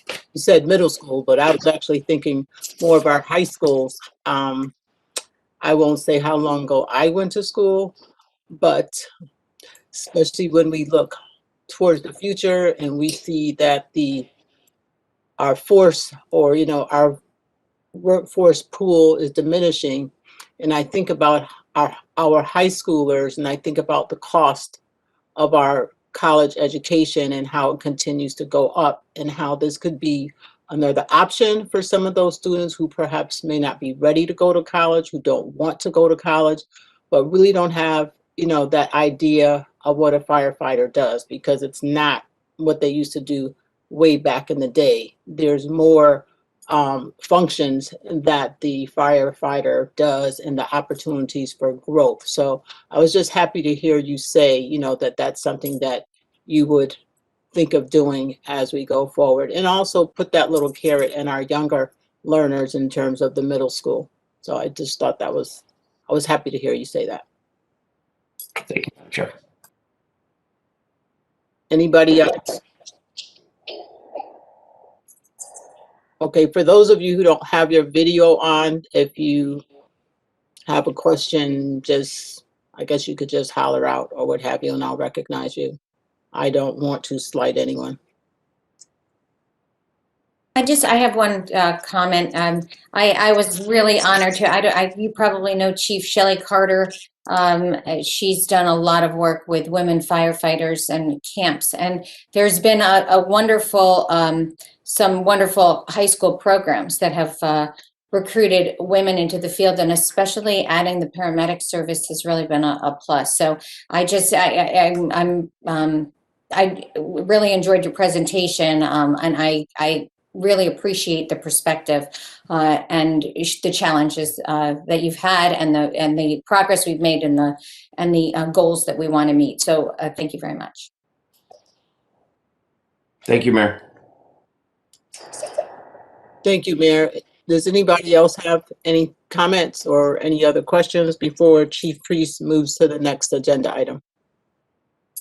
You said middle school, but I was actually thinking more of our high schools. I won't say how long ago I went to school, but especially when we look towards the future and we see that our force, or our workforce pool is diminishing, and I think about our high schoolers, and I think about the cost of our college education and how it continues to go up, and how this could be another option for some of those students who perhaps may not be ready to go to college, who don't want to go to college, but really don't have, that idea of what a firefighter does, because it's not what they used to do way back in the day. There's more functions that the firefighter does and the opportunities for growth. So I was just happy to hear you say, that that's something that you would think of doing as we go forward, and also put that little carrot in our younger learners in terms of the middle school. So I just thought I was happy to hear you say that. Thank you, Madam Chair. Anybody else? Okay, for those of you who don't have your video on, if you have a question, I guess you could just holler out or what have you, and I'll recognize you. I don't want to slight anyone. I have one comment. I was really honored to, you probably know Chief Shelley Carter. She's done a lot of work with women firefighters and camps, and there's been a wonderful, some wonderful high school programs that have recruited women into the field, and especially adding the paramedic service has really been a plus. So I really enjoyed your presentation, and I really appreciate the perspective and the challenges that you've had, and the progress we've made, and the goals that we want to meet. So thank you very much. Thank you, Mayor. Thank you, Mayor. Does anybody else have any comments or any other questions before Chief Priest moves to the next agenda item?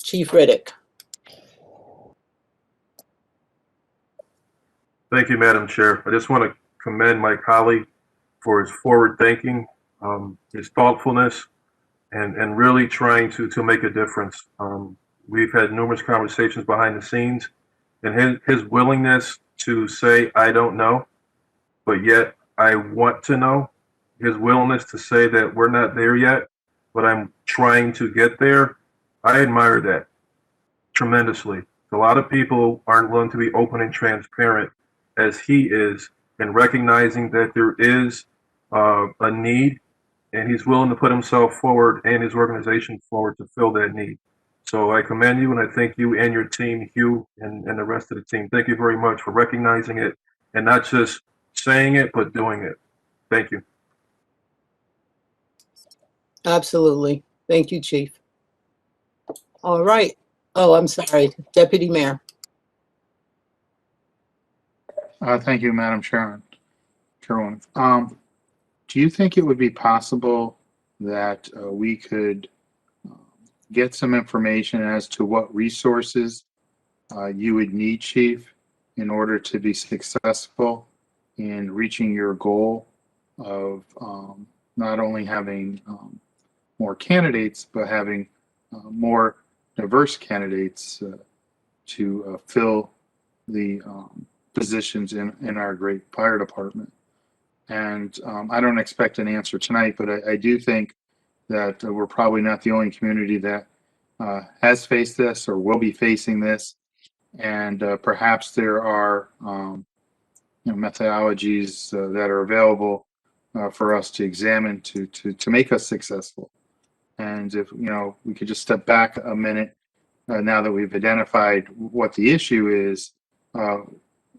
Chief Riddick. Thank you, Madam Chair. I just want to commend my colleague for his forward thinking, his thoughtfulness, and really trying to make a difference. We've had numerous conversations behind the scenes, and his willingness to say, I don't know, but yet I want to know, his willingness to say that we're not there yet, but I'm trying to get there, I admire that tremendously. A lot of people aren't willing to be open and transparent as he is, and recognizing that there is a need, and he's willing to put himself forward and his organization forward to fill that need. So I commend you, and I thank you and your team, Hugh, and the rest of the team. Thank you very much for recognizing it and not just saying it, but doing it. Thank you. Absolutely. Thank you, Chief. All right. Oh, I'm sorry, Deputy Mayor. Thank you, Madam Chairwoman. Do you think it would be possible that we could get some information as to what resources you would need, Chief, in order to be successful in reaching your goal of not only having more candidates, but having more diverse candidates to fill the positions in our great fire department? And I don't expect an answer tonight, but I do think that we're probably not the only community that has faced this or will be facing this. And perhaps there are methodologies that are available for us to examine to make us successful. And if we could just step back a minute now that we've identified what the issue is,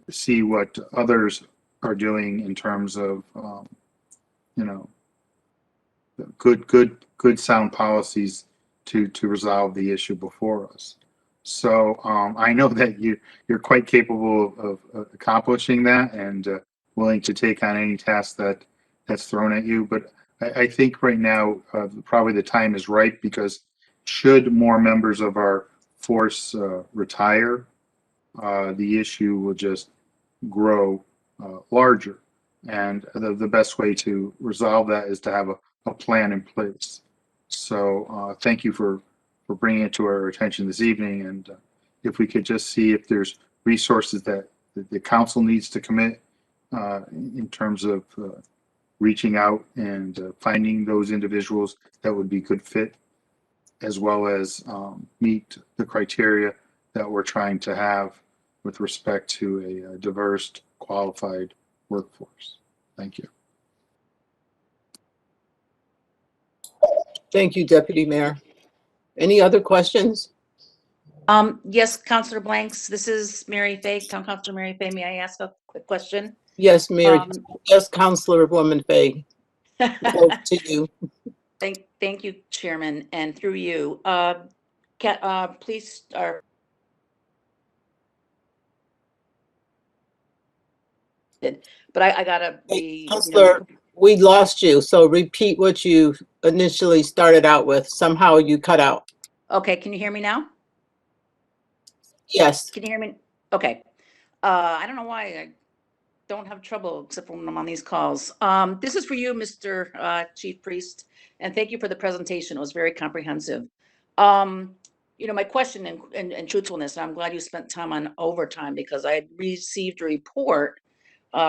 see what others are doing in terms of good sound policies to resolve the issue before us. So I know that you're quite capable of accomplishing that, and willing to take on any task that's thrown at you. But I think right now probably the time is right, because should more members of our force retire, the issue will just grow larger. And the best way to resolve that is to have a plan in place. So thank you for bringing it to our attention this evening. And if we could just see if there's resources that the council needs to commit in terms of reaching out and finding those individuals that would be good fit, as well as meet the criteria that we're trying to have with respect to a diverse qualified workforce. Thank you. Thank you, Deputy Mayor. Any other questions? Yes, Councilor Blanks, this is Mary Fay, Town Councilor Mary Fay. May I ask a quick question? Yes, Mary. Um, Yes, Councilwoman Fay. Over to you. Thank you, Chairman, and through you. Please, but I gotta be, Counselor, we lost you, so repeat what you initially started out with. Somehow you cut out. okay, can you hear me now? Yes. Can you hear me? Okay. I don't know why I don't have trouble except when I'm on these calls. This is for you, Mr. Chief Priest, and thank you for the presentation. It was very comprehensive. My question and truthfulness, and I'm glad you spent time on overtime because I had received a report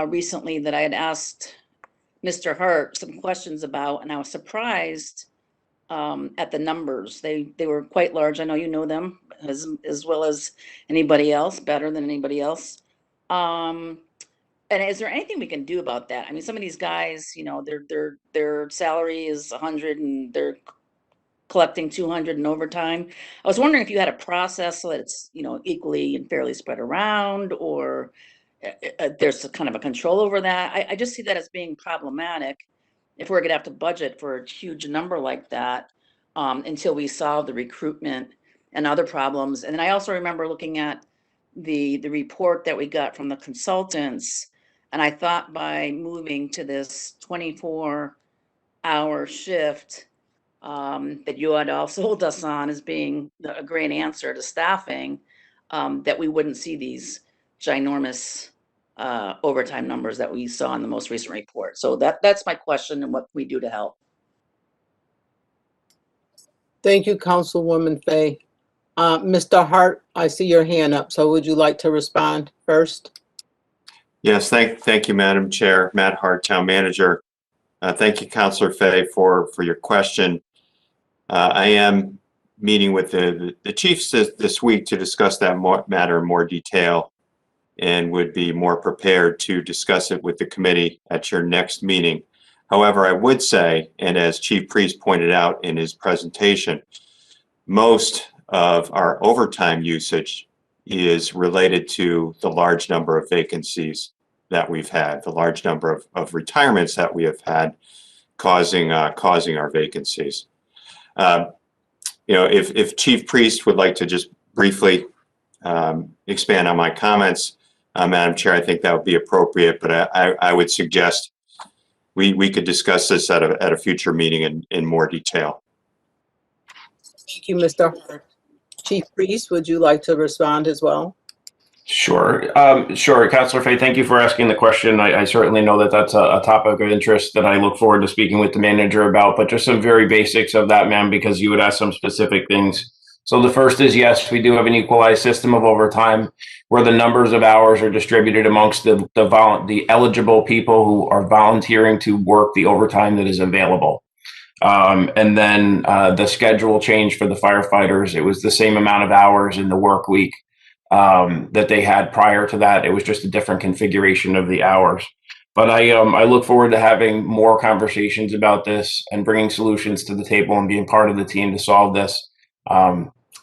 recently that I had asked Mr. Hart some questions about, and I was surprised at the numbers. They were quite large. I know you know them as well as anybody else, better than anybody else. And is there anything we can do about that? I mean, some of these guys, their salary is 100 and they're collecting 200 in overtime. I was wondering if you had a process so that it's, equally and fairly spread around, or there's a kind of a control over that. I just see that as being problematic if we're gonna have to budget for a huge number like that until we solve the recruitment and other problems. And then I also remember looking at the report that we got from the consultants, and I thought by moving to this 24-hour shift that you had all sold us on as being a great answer to staffing, that we wouldn't see these ginormous overtime numbers that we saw in the most recent report. So that's my question, and what we do to help. Thank you, Councilwoman Fay. Mr. Hart, I see your hand up, so would you like to respond first? Yes, thank you, Madam Chair. Matt Hart, Town Manager. Thank you, Councilor Fay, for your question. I am meeting with the chiefs this week to discuss that matter in more detail, and would be more prepared to discuss it with the committee at your next meeting. However, I would say, and as Chief Priest pointed out in his presentation, most of our overtime usage is related to the large number of vacancies that we've had, the large number of retirements that we have had, causing our vacancies. If Chief Priest would like to just briefly expand on my comments, Madam Chair, I think that would be appropriate, but I would suggest we could discuss this at a future meeting in more detail. Thank you, Mr. Hart. Chief Priest, would you like to respond as well? Sure. Sure. Councilor Fay, thank you for asking the question. I certainly know that that's a topic of interest that I look forward to speaking with the manager about, but just some very basics of that, ma'am, because you would ask some specific things. So the first is, yes, we do have an equalized system of overtime where the numbers of hours are distributed amongst the eligible people who are volunteering to work the overtime that is available. And then the schedule changed for the firefighters. It was the same amount of hours in the work week that they had prior to that. It was just a different configuration of the hours. But I look forward to having more conversations about this and bringing solutions to the table and being part of the team to solve this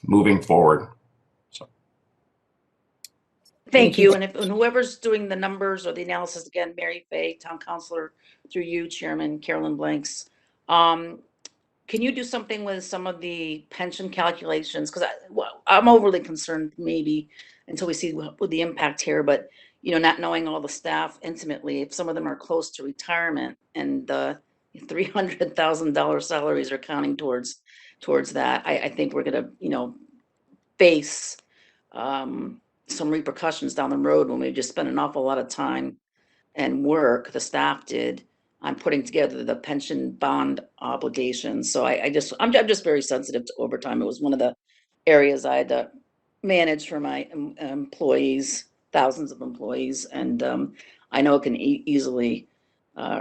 moving forward. So. Thank you. And whoever's doing the numbers or the analysis, again, Mary Fay, Town Councilor, through you, Chairman Carolyn Blanks, can you do something with some of the pension calculations? Because I'm overly concerned, maybe, until we see what the impact here, but not knowing all the staff intimately, if some of them are close to retirement and the $300,000 salaries are counting towards that, I think we're going to, face some repercussions down the road when we just spent an awful lot of time and work, the staff did, on putting together the pension bond obligations. So I'm just very sensitive to overtime. It was one of the areas I had to manage for my employees, thousands of employees, and I know it can easily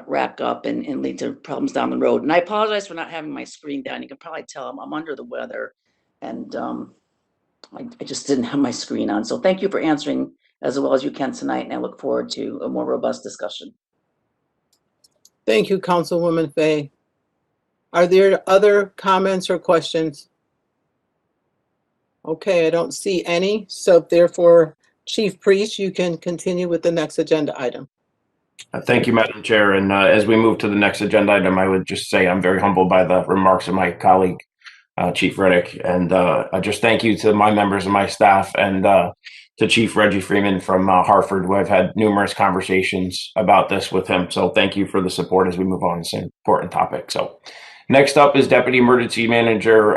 rack up and lead to problems down the road. And I apologize for not having my screen down. You can probably tell I'm under the weather, and I just didn't have my screen on. So thank you for answering as well as you can tonight, and I look forward to a more robust discussion. Thank you, Councilwoman Fay. Are there other comments or questions? Okay, I don't see any, so therefore, Chief Priest, you can continue with the next agenda item. Thank you, Madam Chair. And as we move to the next agenda item, I would just say I'm very humbled by the remarks of my colleague, Chief Riddick. And I just thank you to my members of my staff and to Chief Reggie Freeman from Hartford, who I've had numerous conversations about this with him. So thank you for the support as we move on. It's an important topic. So next up is Deputy Emergency Manager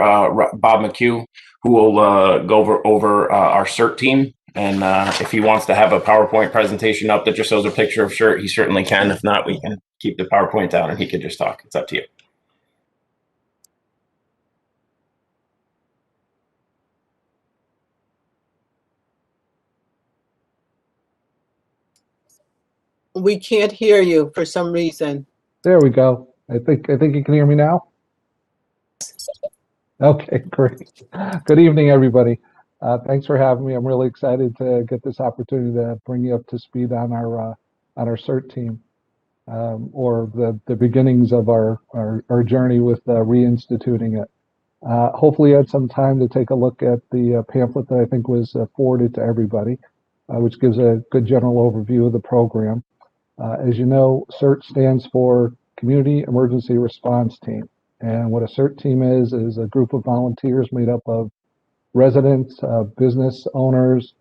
Bob McHugh, who will go over our CERT team. And if he wants to have a PowerPoint presentation up that just shows a picture of CERT, he certainly can. If not, we can keep the PowerPoint down and he can just talk. It's up to you. We can't hear you for some reason. There we go. I think you can hear me now. Okay, great. Good evening, everybody. Thanks for having me. I'm really excited to get this opportunity to bring you up to speed on our CERT team, or the beginnings of our journey with reinstituting it. Hopefully, you had some time to take a look at the pamphlet that I think was forwarded to everybody, which gives a good general overview of the program. As you know, CERT stands for Community Emergency Response Team. And what a CERT team is a group of volunteers made up of residents, business owners,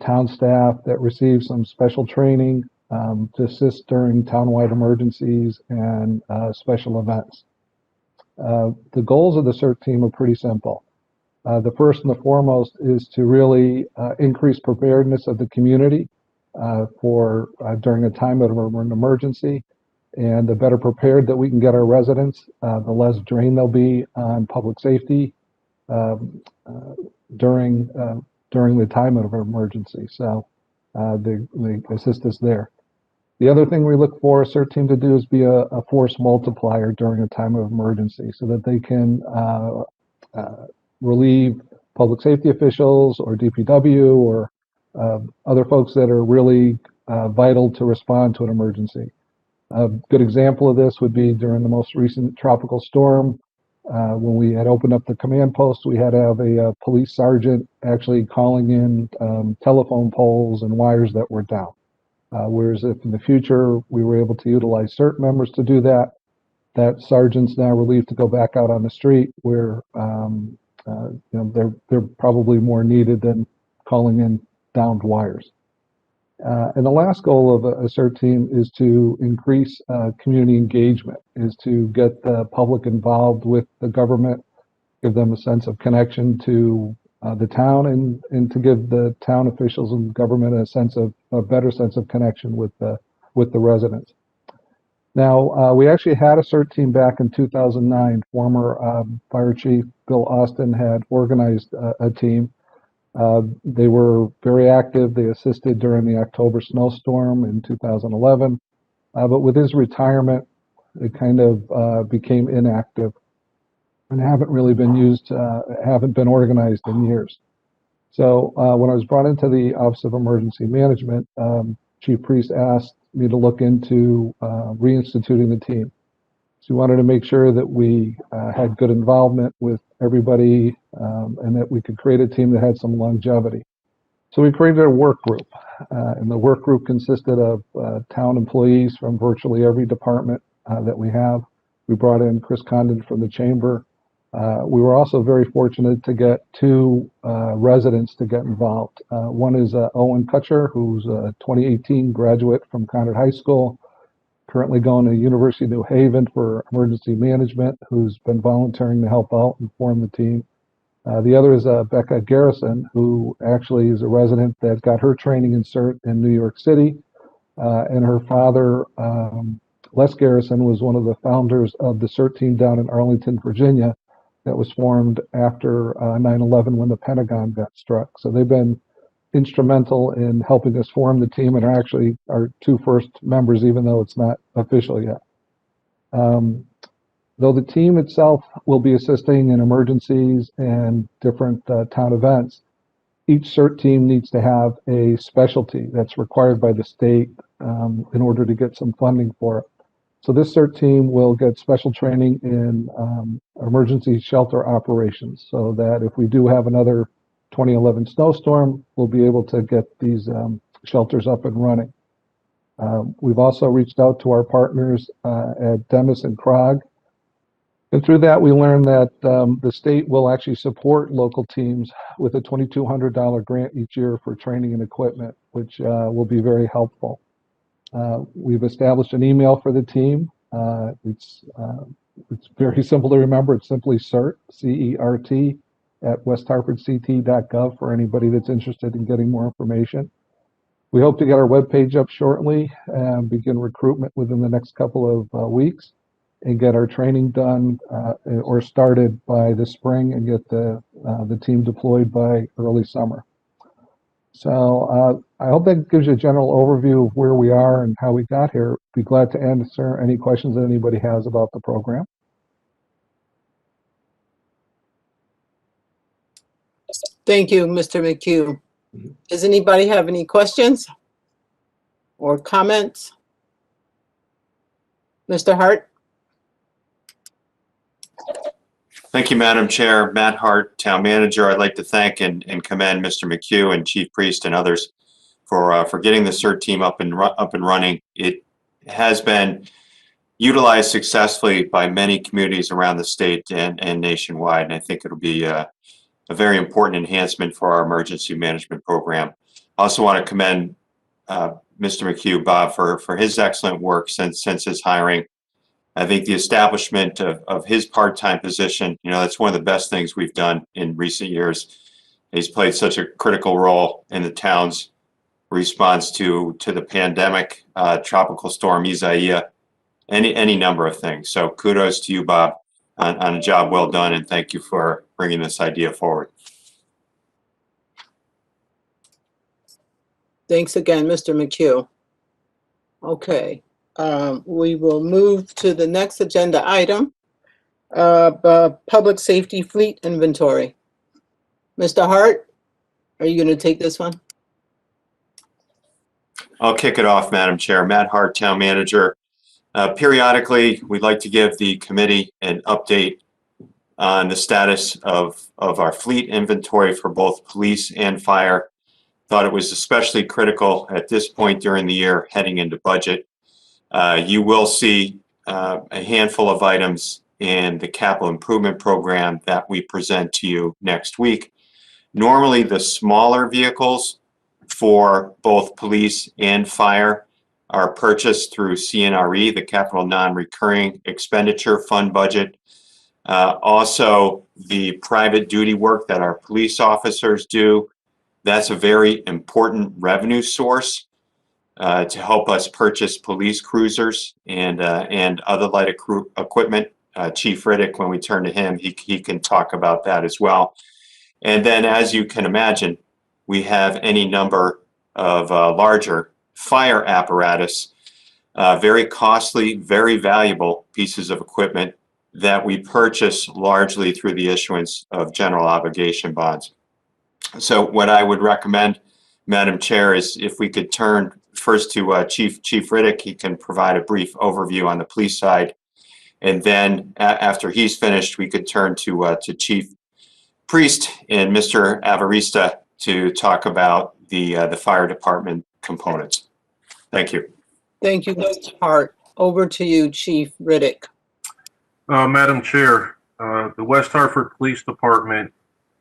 town staff that receive some special training to assist during townwide emergencies and special events. The goals of the CERT team are pretty simple. The first and the foremost is to really increase preparedness of the community for during a time of an emergency. And the better prepared that we can get our residents, the less drain they'll be on public safety during the time of an emergency. So they assist us there. The other thing we look for a CERT team to do is be a force multiplier during a time of emergency, so that they can relieve public safety officials or DPW or other folks that are really vital to respond to an emergency. A good example of this would be during the most recent tropical storm. When we had opened up the command post, we had to have a police sergeant actually calling in telephone poles and wires that were down. Whereas if in the future we were able to utilize CERT members to do that, that sergeant's now relieved to go back out on the street where they're probably more needed than calling in downed wires. And the last goal of a CERT team is to increase community engagement, is to get the public involved with the government, give them a sense of connection to the town, and to give the town officials and government a better sense of connection with the residents. Now, we actually had a CERT team back in 2009. Former Fire Chief Bill Austin had organized a team. They were very active. They assisted during the October snowstorm in 2011. But with his retirement, it kind of became inactive and haven't really been used, haven't been organized in years. So when I was brought into the Office of Emergency Management, Chief Priest asked me to look into reinstituting the team. So we wanted to make sure that we had good involvement with everybody and that we could create a team that had some longevity. So we created a work group, and the work group consisted of town employees from virtually every department that we have. We brought in Chris Condon from the Chamber. We were also very fortunate to get two residents to get involved. One is Owen Kutcher, who's a 2018 graduate from Conard High School, currently going to University of New Haven for emergency management, who's been volunteering to help out and form the team. The other is Becca Garrison, who actually is a resident that got her training in CERT in New York City. And her father, Les Garrison, was one of the founders of the CERT team down in Arlington, Virginia, that was formed after 9/11 when the Pentagon got struck. So they've been instrumental in helping us form the team and are actually our two first members, even though it's not official yet. Though the team itself will be assisting in emergencies and different town events, each CERT team needs to have a specialty that's required by the state in order to get some funding for it. So this CERT team will get special training in emergency shelter operations, so that if we do have another 2011 snowstorm, we'll be able to get these shelters up and running. We've also reached out to our partners at Demis and Krog. And through that, we learned that the state will actually support local teams with a $2,200 grant each year for training and equipment, which will be very helpful. We've established an email for the team. It's very simple to remember. It's simply CERT, C-E-R-T, at westhartfordct.gov for anybody that's interested in getting more information. We hope to get our webpage up shortly and begin recruitment within the next couple of weeks and get our training done or started by the spring and get the team deployed by early summer. So I hope that gives you a general overview of where we are and how we got here. Be glad to answer any questions that anybody has about the program. Thank you, Mr. McHugh. Does anybody have any questions or comments? Mr. Hart? Thank you, Madam Chair. Matt Hart, Town Manager. I'd like to thank and commend Mr. McHugh and Chief Priest and others for getting the CERT team up and running. It has been utilized successfully by many communities around the state and nationwide, and I think it'll be a very important enhancement for our emergency management program. I also want to commend Mr. McHugh, Bob, for his excellent work since his hiring. I think the establishment of his part-time position, that's one of the best things we've done in recent years. He's played such a critical role in the town's response to the pandemic, tropical storm Isaiah, any number of things. So kudos to you, Bob, on a job well done, and thank you for bringing this idea forward. Thanks again, Mr. McHugh. Okay, we will move to the next agenda item, public safety fleet inventory. Mr. Hart, are you going to take this one? I'll kick it off, Madam Chair. Matt Hart, Town Manager. Periodically, we'd like to give the committee an update on the status of our fleet inventory for both police and fire. Thought it was especially critical at this point during the year heading into budget. You will see a handful of items in the capital improvement program that we present to you next week. Normally, the smaller vehicles for both police and fire are purchased through CNRE, the Capital Non-Recurring Expenditure Fund budget. Also, the private duty work that our police officers do, that's a very important revenue source to help us purchase police cruisers and other light equipment. Chief Riddick, when we turn to him, he can talk about that as well. And then, as you can imagine, we have any number of larger fire apparatus, very costly, very valuable pieces of equipment that we purchase largely through the issuance of general obligation bonds. So what I would recommend, Madam Chair, is if we could turn first to Chief Riddick. He can provide a brief overview on the police side. And then after he's finished, we could turn to Chief Priest and Mr. Avarista to talk about the fire department components. Thank you. Thank you, Mr. Hart. Over to you, Chief Riddick. Madam Chair, the West Hartford Police Department,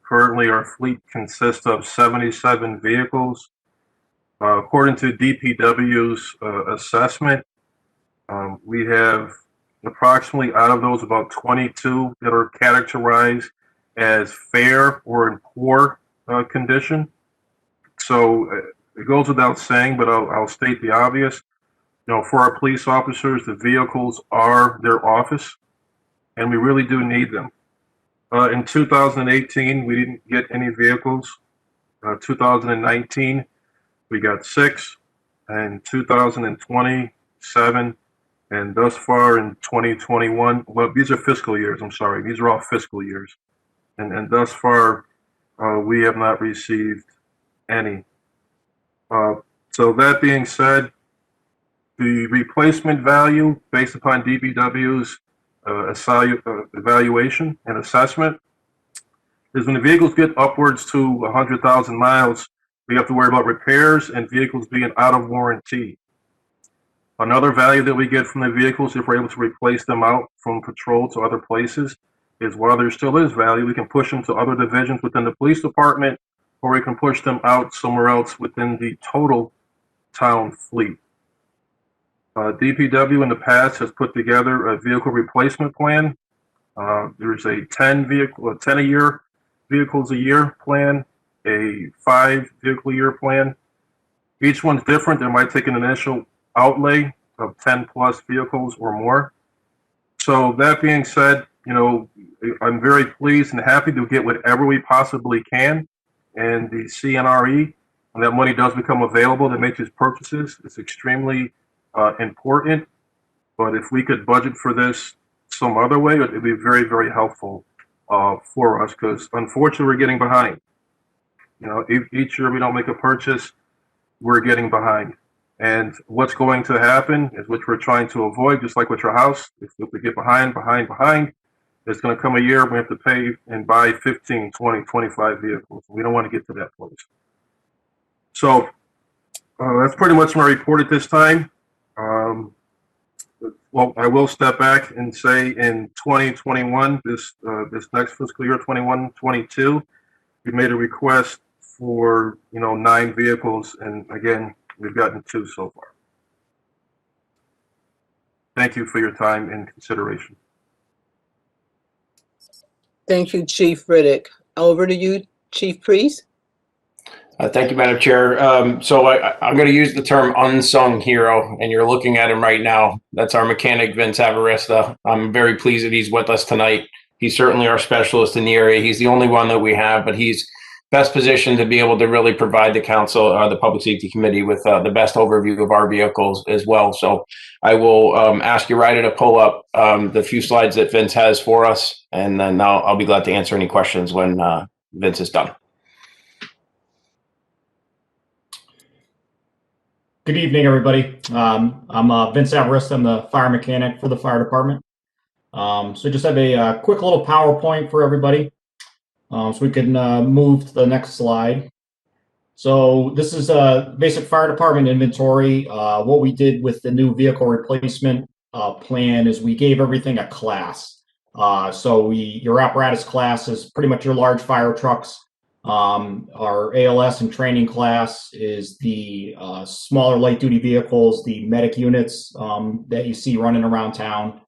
currently our fleet consists of 77 vehicles. According to DPW's assessment, we have approximately out of those about 22 that are categorized as fair or in poor condition. So it goes without saying, but I'll state the obvious. For our police officers, the vehicles are their office, and we really do need them. In 2018, we didn't get any vehicles. 2019, we got 6, and 2020, 7, and thus far in 2021, well, these are fiscal years, I'm sorry, these are all fiscal years. And thus far, we have not received any. So that being said, the replacement value based upon DPW's evaluation and assessment is when the vehicles get upwards to 100,000 miles, we have to worry about repairs and vehicles being out of warranty. Another value that we get from the vehicles, if we're able to replace them out from patrol to other places, is while there still is value, we can push them to other divisions within the police department, or we can push them out somewhere else within the total town fleet. DPW in the past has put together a vehicle replacement plan. There's a 10 a year vehicles a year plan, a 5 vehicle a year plan. Each one's different. They might take an initial outlay of 10 plus vehicles or more. So that being said, you know, I'm very pleased and happy to get whatever we possibly can. And the CNRE, when that money does become available to make these purchases, it's extremely important. But if we could budget for this some other way, it would be very, very helpful for us, because unfortunately we're getting behind. You know, each year we don't make a purchase, we're getting behind. And what's going to happen is, which we're trying to avoid, just like with your house, if we get behind, there's going to come a year we have to pay and buy 15, 20, 25 vehicles. We don't want to get to that place. So that's pretty much my report at this time. Well, I will step back and say in 2021, this next fiscal year, 21-22, we made a request for 9 vehicles, and again, we've gotten 2 so far. Thank you for your time and consideration. Thank you, Chief Riddick. Over to you, Chief Priest. Thank you, Madam Chair. So I'm going to use the term unsung hero, and you're looking at him right now. That's our mechanic, Vince Avaresta. I'm very pleased that he's with us tonight. He's certainly our specialist in the area. He's the only one that we have, but he's best positioned to be able to really provide the council, the Public Safety Committee, with the best overview of our vehicles as well. So I will ask you, Ryder, to pull up the few slides that Vince has for us, and then I'll be glad to answer any questions when Vince is done. Good evening, everybody. I'm Vince Avaresta. I'm the fire mechanic for the fire department. So just have a quick little PowerPoint for everybody. So we can move to the next slide. So this is a basic fire department inventory. What we did with the new vehicle replacement plan is we gave everything a class. So your apparatus class is pretty much your large fire trucks. Our ALS and training class is the smaller light duty vehicles, the medic units that you see running around town.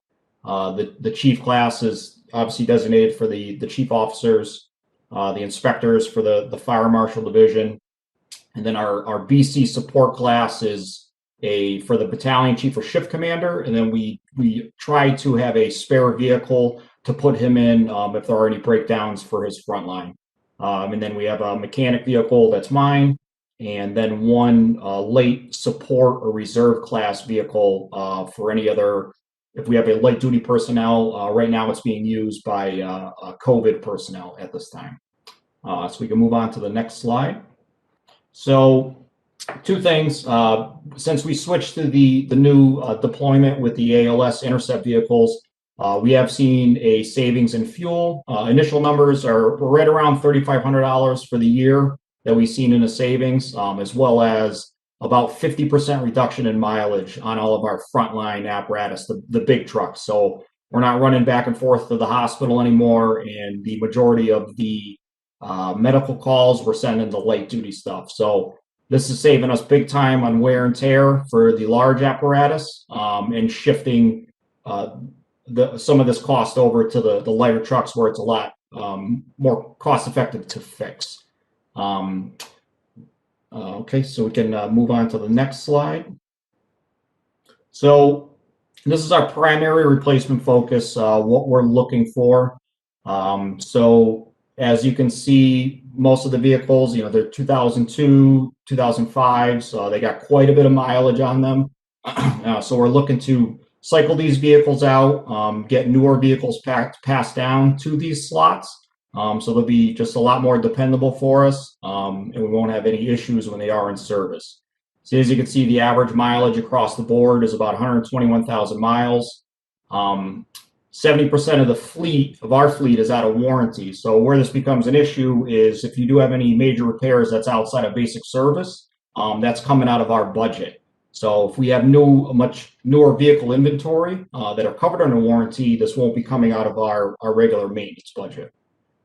The chief class is obviously designated for the chief officers, the inspectors for the fire marshal division. And then our BC support class is for the battalion chief or shift commander. And then we try to have a spare vehicle to put him in if there are any breakdowns for his front line. And then we have a mechanic vehicle, that's mine, and then one late support or reserve class vehicle for any other, if we have a light duty personnel. Right now it's being used by COVID personnel at this time. So we can move on to the next slide. So 2 things, since we switched to the new deployment with the ALS intercept vehicles, we have seen a savings in fuel. Initial numbers are right around $3,500 for the year that we've seen in the savings, as well as about 50% reduction in mileage on all of our frontline apparatus, the big trucks. So we're not running back and forth to the hospital anymore, and the majority of the medical calls we're sending the light duty stuff. So this is saving us big time on wear and tear for the large apparatus, and shifting some of this cost over to the lighter trucks, where it's a lot more cost effective to fix. Okay, so we can move on to the next slide. So this is our primary replacement focus, what we're looking for. So as you can see, most of the vehicles, they're 2002, 2005, so they got quite a bit of mileage on them. So we're looking to cycle these vehicles out, get newer vehicles passed down to these slots. So they'll be just a lot more dependable for us, and we won't have any issues when they are in service. So as you can see, the average mileage across the board is about 121,000 miles. 70% of the fleet, of our fleet, is out of warranty. So where this becomes an issue is if you do have any major repairs that's outside of basic service, that's coming out of our budget. So if we have much newer vehicle inventory that are covered under warranty, this won't be coming out of our regular maintenance budget.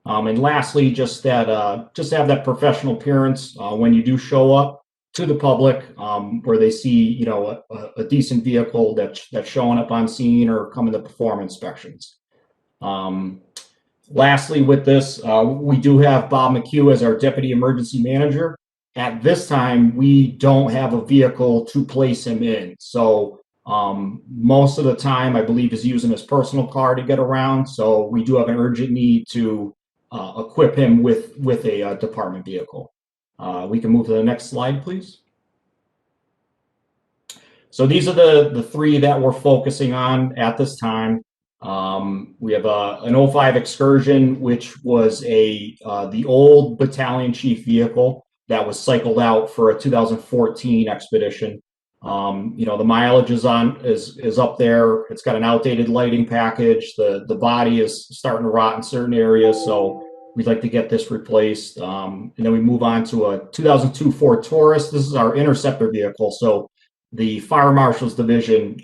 And lastly, just to have that professional appearance when you do show up to the public, where they see, a decent vehicle that's showing up on scene or coming to perform inspections. Lastly, with this, we do have Bob McHugh as our deputy emergency manager. At this time, we don't have a vehicle to place him in. So most of the time, I believe, is using his personal car to get around. So we do have an urgent need to equip him with a department vehicle. We can move to the next slide, please. So these are the three that we're focusing on at this time. We have an 05 Excursion, which was the old battalion chief vehicle that was cycled out for a 2014 expedition. The mileage is up there. It's got an outdated lighting package. The body is starting to rot in certain areas, so we'd like to get this replaced. And then we move on to a 2002 Ford Taurus. This is our interceptor vehicle. So the Fire Marshal's Division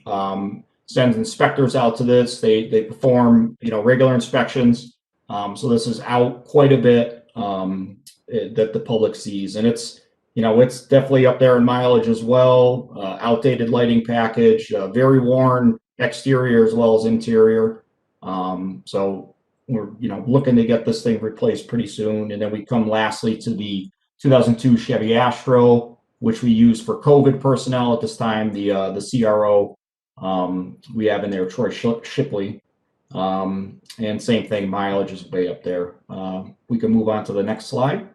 sends inspectors out to this. They perform regular inspections. So this is out quite a bit that the public sees, and it's definitely up there in mileage as well. Outdated lighting package, very worn exterior as well as interior. So we're looking to get this thing replaced pretty soon. And then we come lastly to the 2002 Chevy Astro, which we use for COVID personnel at this time. The CRO we have in there, Troy Shipley. And same thing, mileage is way up there. We can move on to the next slide.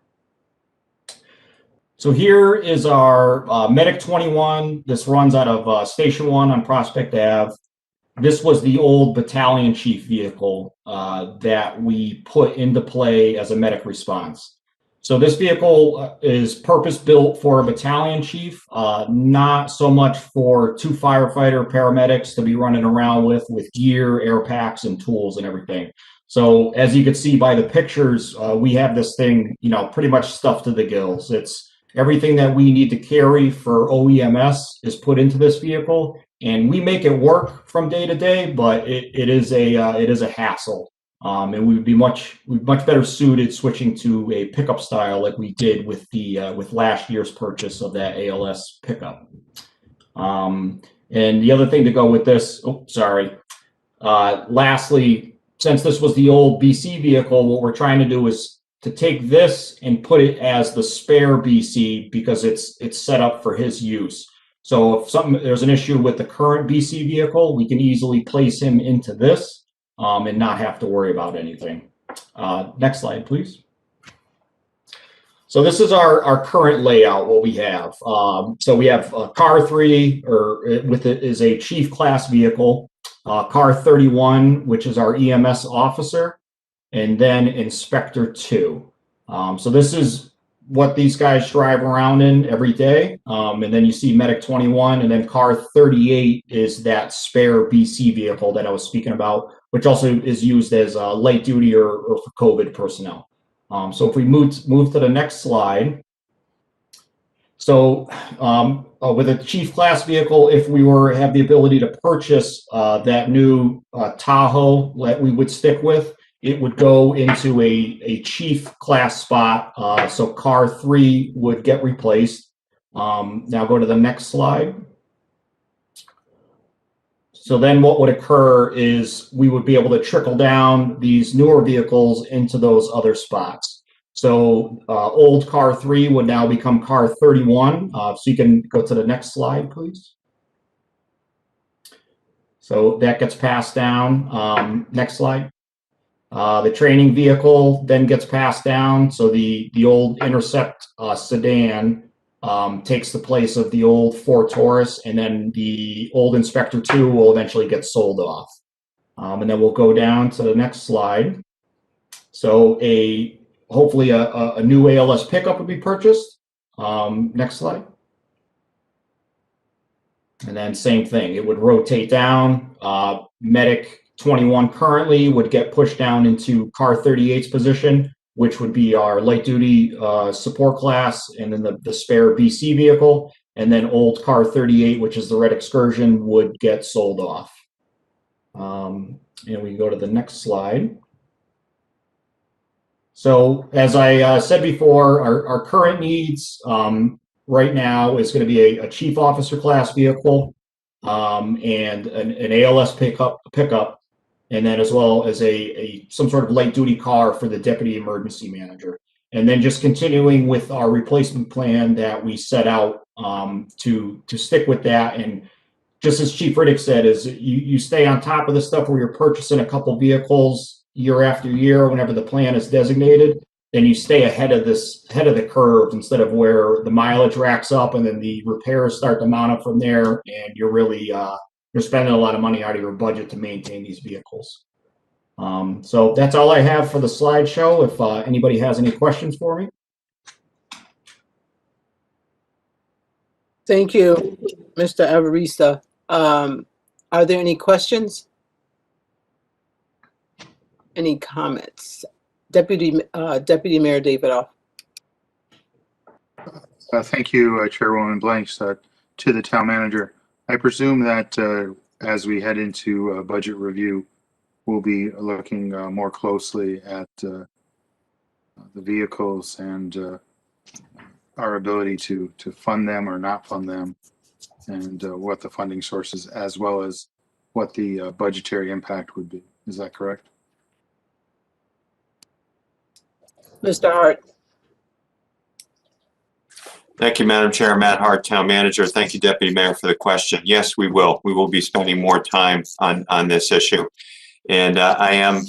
So here is our Medic 21. This runs out of Station 1 on Prospect Ave. This was the old battalion chief vehicle that we put into play as a medic response. So this vehicle is purpose-built for a battalion chief, not so much for two firefighter paramedics to be running around with gear, air packs, and tools and everything. So as you can see by the pictures, we have this thing, pretty much stuffed to the gills. It's everything that we need to carry for OEMS is put into this vehicle, and we make it work from day to day, but it is a hassle. And we'd be much better suited switching to a pickup style like we did with last year's purchase of that ALS pickup. And the other thing to go with this, lastly, since this was the old BC vehicle, what we're trying to do is to take this and put it as the spare BC because it's set up for his use. So if there's an issue with the current BC vehicle, we can easily place him into this and not have to worry about anything. Next slide, please. So this is our current layout, what we have. So we have car 3, is a chief class vehicle, car 31, which is our EMS officer, and then Inspector 2. So this is what these guys drive around in every day. And then you see Medic 21, and then car 38 is that spare BC vehicle that I was speaking about, which also is used as light duty or for COVID personnel. So if we move to the next slide. So with a chief class vehicle, if we have the ability to purchase that new Tahoe that we would stick with, it would go into a chief class spot. So car 3 would get replaced. Now go to the next slide. So then what would occur is we would be able to trickle down these newer vehicles into those other spots. So old car 3 would now become car 31. So you can go to the next slide, please. So that gets passed down. Next slide. The training vehicle then gets passed down. So the old Intercept sedan takes the place of the old Ford Taurus, and then the old Inspector 2 will eventually get sold off. And then we'll go down to the next slide. So hopefully a new ALS pickup would be purchased. Next slide. And then same thing, it would rotate down. Medic 21 currently would get pushed down into Car 38's position, which would be our light duty support class, and then the spare BC vehicle. And then old Car 38, which is the Red Excursion, would get sold off. And we go to the next slide. So as I said before, our current needs right now is going to be a chief officer class vehicle and an ALS pickup, and then as well as some sort of light duty car for the deputy emergency manager. And then just continuing with our replacement plan that we set out to stick with that. And just as Chief Riddick said, is you stay on top of the stuff where you're purchasing a couple vehicles year after year whenever the plan is designated, then you stay ahead of the curve instead of where the mileage racks up and then the repairs start to mount up from there, and you're really you're spending a lot of money out of your budget to maintain these vehicles. So that's all I have for the slideshow. If anybody has any questions for me. Thank you, Mr. Avarista. Are there any questions? Any comments? Deputy Mayor Davidoff. Thank you, Chairwoman Blanks. To the town manager, I presume that as we head into budget review, we'll be looking more closely at the vehicles and our ability to fund them or not fund them, and what the funding sources, as well as what the budgetary impact would be. Is that correct? Mr. Hart. Thank you, Madam Chair. Matt Hart, Town Manager. Thank you, Deputy Mayor, for the question. Yes, we will. We will be spending more time on this issue. And I am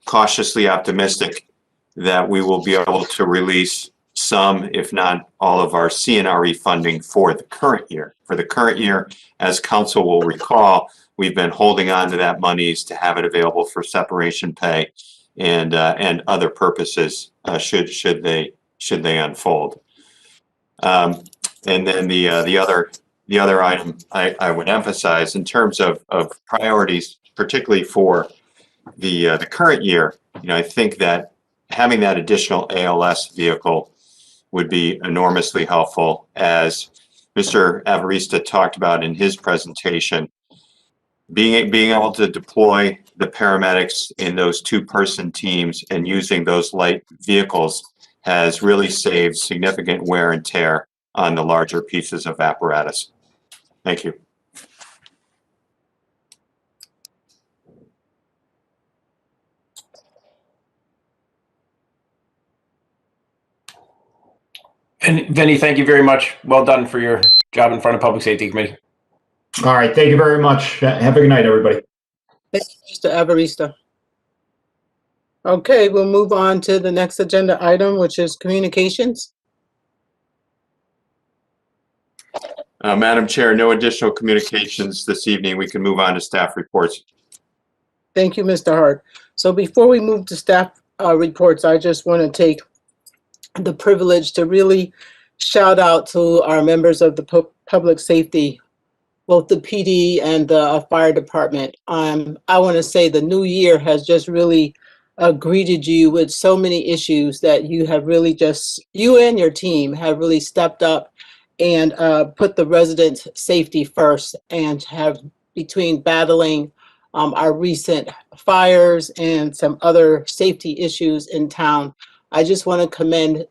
cautiously optimistic that we will be able to release some, if not all, of our CNRE funding for the current year. For the current year, as Council will recall, we've been holding on to that monies to have it available for separation pay and other purposes should they unfold. And then the other item I would emphasize in terms of priorities, particularly for the current year, I think that having that additional ALS vehicle would be enormously helpful. As Mr. Avarista talked about in his presentation, being able to deploy the paramedics in those two-person teams and using those light vehicles has really saved significant wear and tear on the larger pieces of apparatus. Thank you. And Vinny, thank you very much. Well done for your job in front of Public Safety Committee. All right, thank you very much. Have a good night, everybody. Thank you, Mr. Avarista. Okay, we'll move on to the next agenda item, which is communications. Madam Chair, no additional communications this evening. We can move on to staff reports. Thank you, Mr. Hart. So before we move to staff reports, I just want to take the privilege to really shout out to our members of the public safety, both the PD and the fire department. I want to say the new year has just really greeted you with so many issues that you have really you and your team have really stepped up and put the residents' safety first, and have, between battling our recent fires and some other safety issues in town, I just want to commend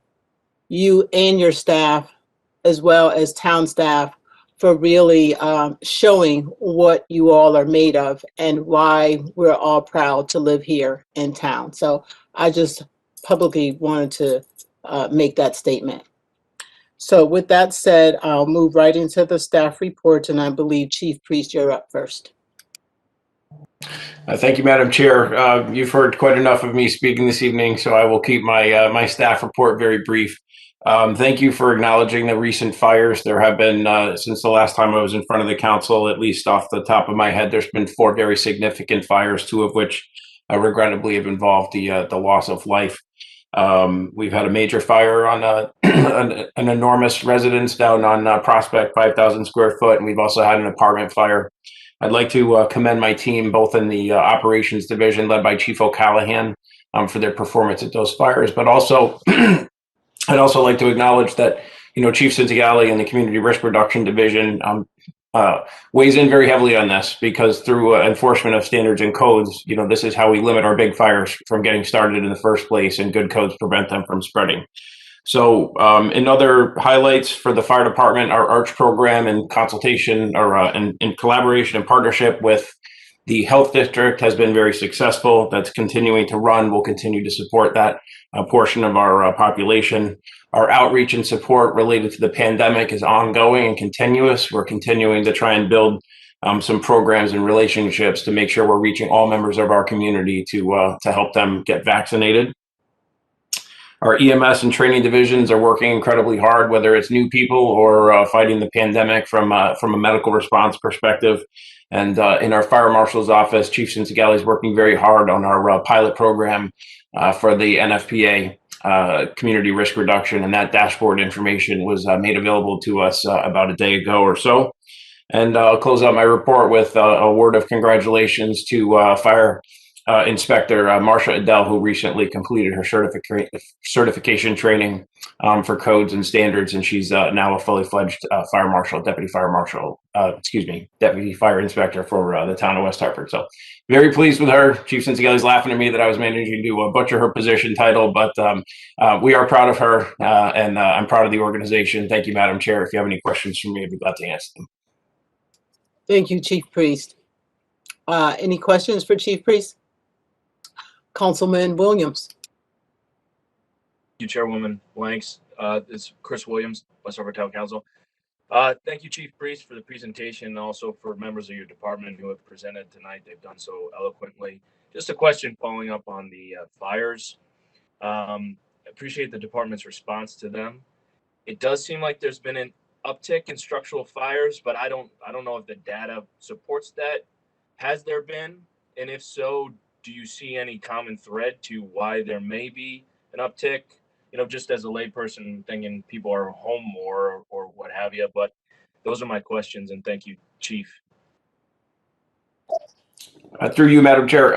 you and your staff, as well as town staff, for really showing what you all are made of and why we're all proud to live here in town. So I just publicly wanted to make that statement. So with that said, I'll move right into the staff reports, and I believe Chief Priest, you're up first. Thank you, Madam Chair. You've heard quite enough of me speaking this evening, so I will keep my staff report very brief. Thank you for acknowledging the recent fires. There have been, since the last time I was in front of the council, at least off the top of my head, there's been 4 very significant fires, 2 of which regrettably have involved the loss of life. We've had a major fire on an enormous residence down on Prospect, 5,000 square foot, and we've also had an apartment fire. I'd like to commend my team, both in the operations division led by Chief O'Callahan, for their performance at those fires, but also I'd also like to acknowledge that, Chief Cinzigali and the Community Risk Reduction Division weighs in very heavily on this, because through enforcement of standards and codes, this is how we limit our big fires from getting started in the first place, and good codes prevent them from spreading. So in other highlights for the fire department, our ARCH program in consultation or in collaboration and partnership with the health district has been very successful. That's continuing to run. We'll continue to support that portion of our population. Our outreach and support related to the pandemic is ongoing and continuous. We're continuing to try and build some programs and relationships to make sure we're reaching all members of our community to help them get vaccinated. Our EMS and training divisions are working incredibly hard, whether it's new people or fighting the pandemic from a medical response perspective. And in our fire marshal's office, Chief Cinzigali is working very hard on our pilot program for the NFPA community risk reduction, and that dashboard information was made available to us about a day ago or so. And I'll close out my report with a word of congratulations to Fire Inspector Marsha Adele, who recently completed her certification training for codes and standards, and she's now a fully fledged fire marshal, deputy fire inspector for the town of West Hartford. So very pleased with her. Chief Cinzigali's laughing at me that I was managing to butcher her position title, but we are proud of her, and I'm proud of the organization. Thank you, Madam Chair. If you have any questions for me, I'd be glad to answer them. Thank you, Chief Priest. Any questions for Chief Priest? Councilman Williams. Thank you, Chairwoman Blanks. It's Chris Williams, West Hartford Town Council. Thank you, Chief Priest, for the presentation, and also for members of your department who have presented tonight. They've done so eloquently. Just a question following up on the fires. Appreciate the department's response to them. It does seem like there's been an uptick in structural fires, but I don't know if the data supports that. Has there been? And if so, do you see any common thread to why there may be an uptick? Just as a layperson thinking people are home more or what have you, but those are my questions, and thank you, Chief. Through you, Madam Chair.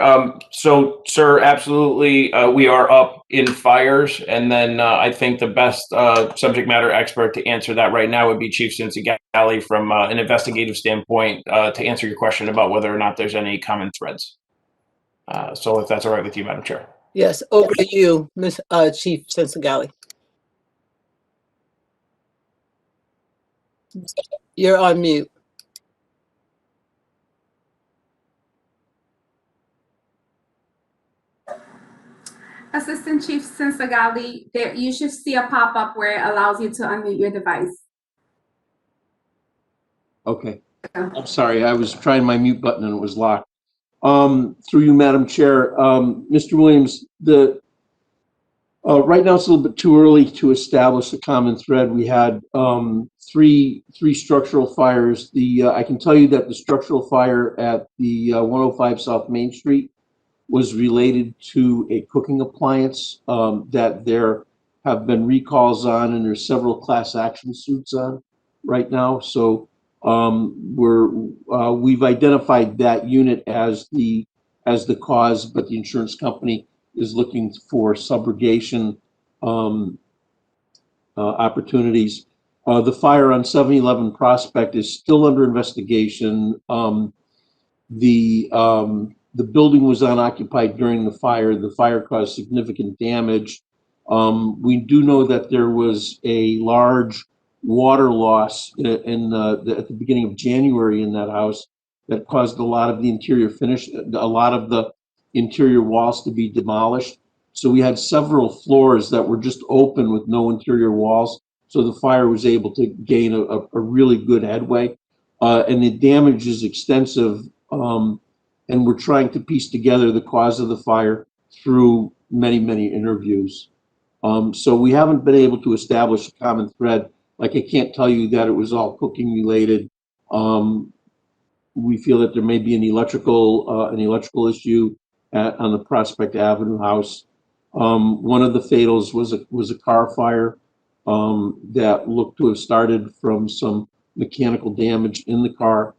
So, sir, absolutely, we are up in fires, and then I think the best subject matter expert to answer that right now would be Chief Cinzigali from an investigative standpoint to answer your question about whether or not there's any common threads. So if that's all right with you, Madam Chair. Yes, over to you, Ms. Chief Cinzigali. You're on mute. Assistant Chief Cinzigali, you should see a pop-up where it allows you to unmute your device. Okay. I'm sorry, I was trying my mute button and it was locked. Through you, Madam Chair, Mr. Williams, right now it's a little bit too early to establish a common thread. We had three structural fires. I can tell you that the structural fire at the 105 South Main Street was related to a cooking appliance that there have been recalls on, and there's several class action suits on right now. So we've identified that unit as the cause, but the insurance company is looking for subrogation opportunities. The fire on 711 Prospect is still under investigation. The building was unoccupied during the fire. The fire caused significant damage. We do know that there was a large water loss at the beginning of January in that house that caused a lot of the interior interior walls to be demolished. So we had several floors that were just open with no interior walls. So the fire was able to gain a really good headway. And the damage is extensive. And we're trying to piece together the cause of the fire through many, many interviews. So we haven't been able to establish a common thread. Like, I can't tell you that it was all cooking related. We feel that there may be an electrical issue. on the Prospect Avenue house. One of the fatals was a car fire that looked to have started from some mechanical damage in the car.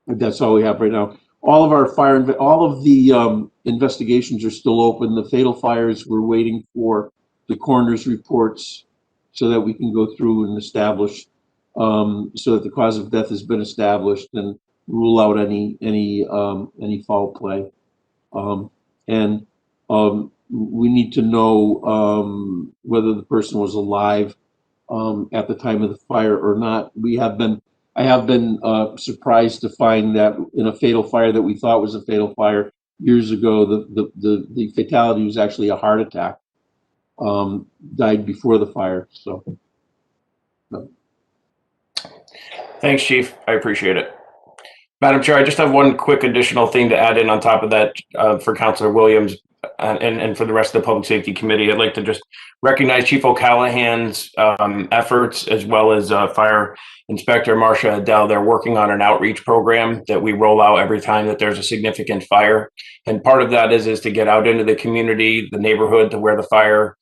That's all we have right now. All of the investigations are still open. The fatal fires, we're waiting for the coroner's reports so that we can go through and establish, so that the cause of death has been established and rule out any foul play. We need to know whether the person was alive at the time of the fire or not. I have been surprised to find that in a fatal fire that we thought was a fatal fire years ago, the fatality was actually a heart attack. Died before the fire. So. Thanks, Chief. I appreciate it. Madam Chair, I just have one quick additional thing to add in on top of that for Councilor Williams and for the rest of the Public Safety Committee. I'd like to just recognize Chief O'Callahan's efforts, as well as Fire Inspector Marcia Adele. They're working on an outreach program that we roll out every time that there's a significant fire. And part of that is to get out into the community, the neighborhood to where the fire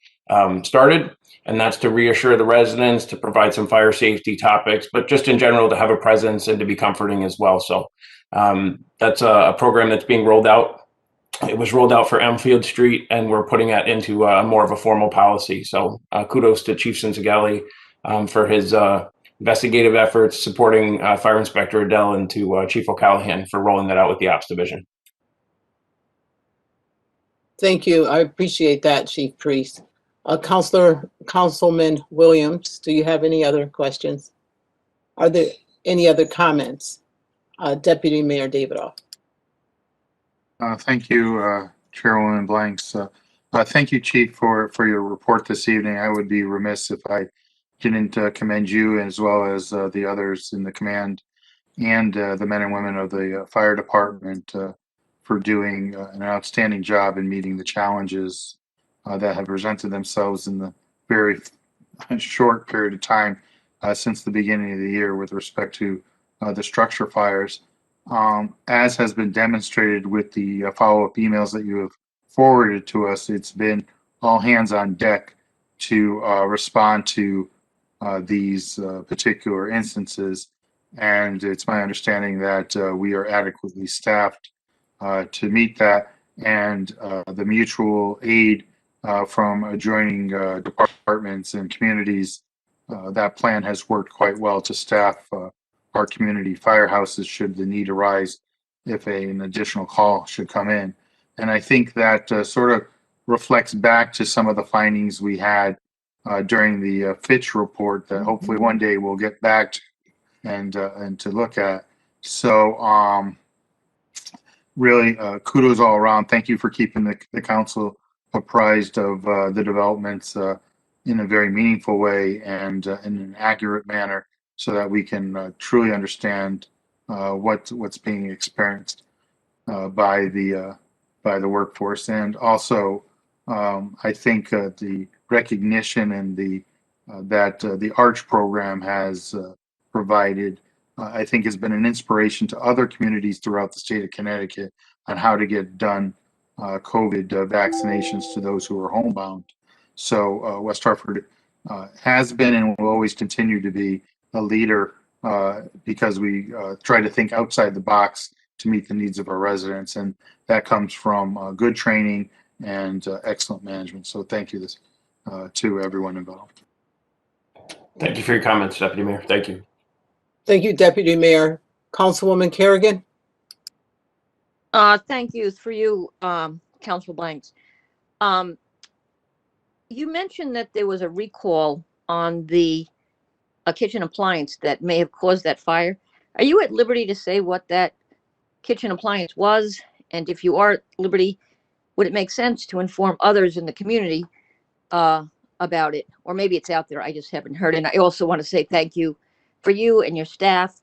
started. And that's to reassure the residents, to provide some fire safety topics, but just in general to have a presence and to be comforting as well. So that's a program that's being rolled out. It was rolled out for Elmfield Street, and we're putting that into more of a formal policy. So kudos to Chief Cinzagalli for his investigative efforts, supporting Fire Inspector Adele, and to Chief O'Callahan for rolling that out with the Ops Division. Thank you. I appreciate that, Chief Priest. Councilman Williams, do you have any other questions? Are there any other comments? Deputy Mayor Davidoff. Thank you, Chairwoman Blanks. Thank you, Chief, for your report this evening. I would be remiss if I didn't commend you, as well as the others in the command and the men and women of the fire department for doing an outstanding job in meeting the challenges that have presented themselves in the very short period of time since the beginning of the year with respect to the structure fires. As has been demonstrated with the follow-up emails that you have forwarded to us, it's been all hands on deck to respond to these particular instances. And it's my understanding that we are adequately staffed to meet that, and the mutual aid from adjoining departments and communities, that plan has worked quite well to staff our community firehouses should the need arise if an additional call should come in. And I think that sort of reflects back to some of the findings we had during the Fitch report that hopefully one day we'll get back to and to look at. So really kudos all around. Thank you for keeping the council apprised of the developments in a very meaningful way and in an accurate manner, so that we can truly understand what's being experienced by the workforce. And also, I think the recognition and that the ARCH program has provided, I think, has been an inspiration to other communities throughout the state of Connecticut on how to get done COVID vaccinations to those who are homebound. So West Hartford has been and will always continue to be a leader because we try to think outside the box to meet the needs of our residents, and that comes from good training and excellent management. So thank you to everyone involved. Thank you for your comments, Deputy Mayor. Thank you. Thank you, Deputy Mayor. Councilwoman Kerrigan. Thank you. Through you, Council Blanks. You mentioned that there was a recall on the kitchen appliance that may have caused that fire. Are you at liberty to say what that kitchen appliance was? And if you are at liberty, would it make sense to inform others in the community about it? Or maybe it's out there, I just haven't heard. And I also want to say thank you for you and your staff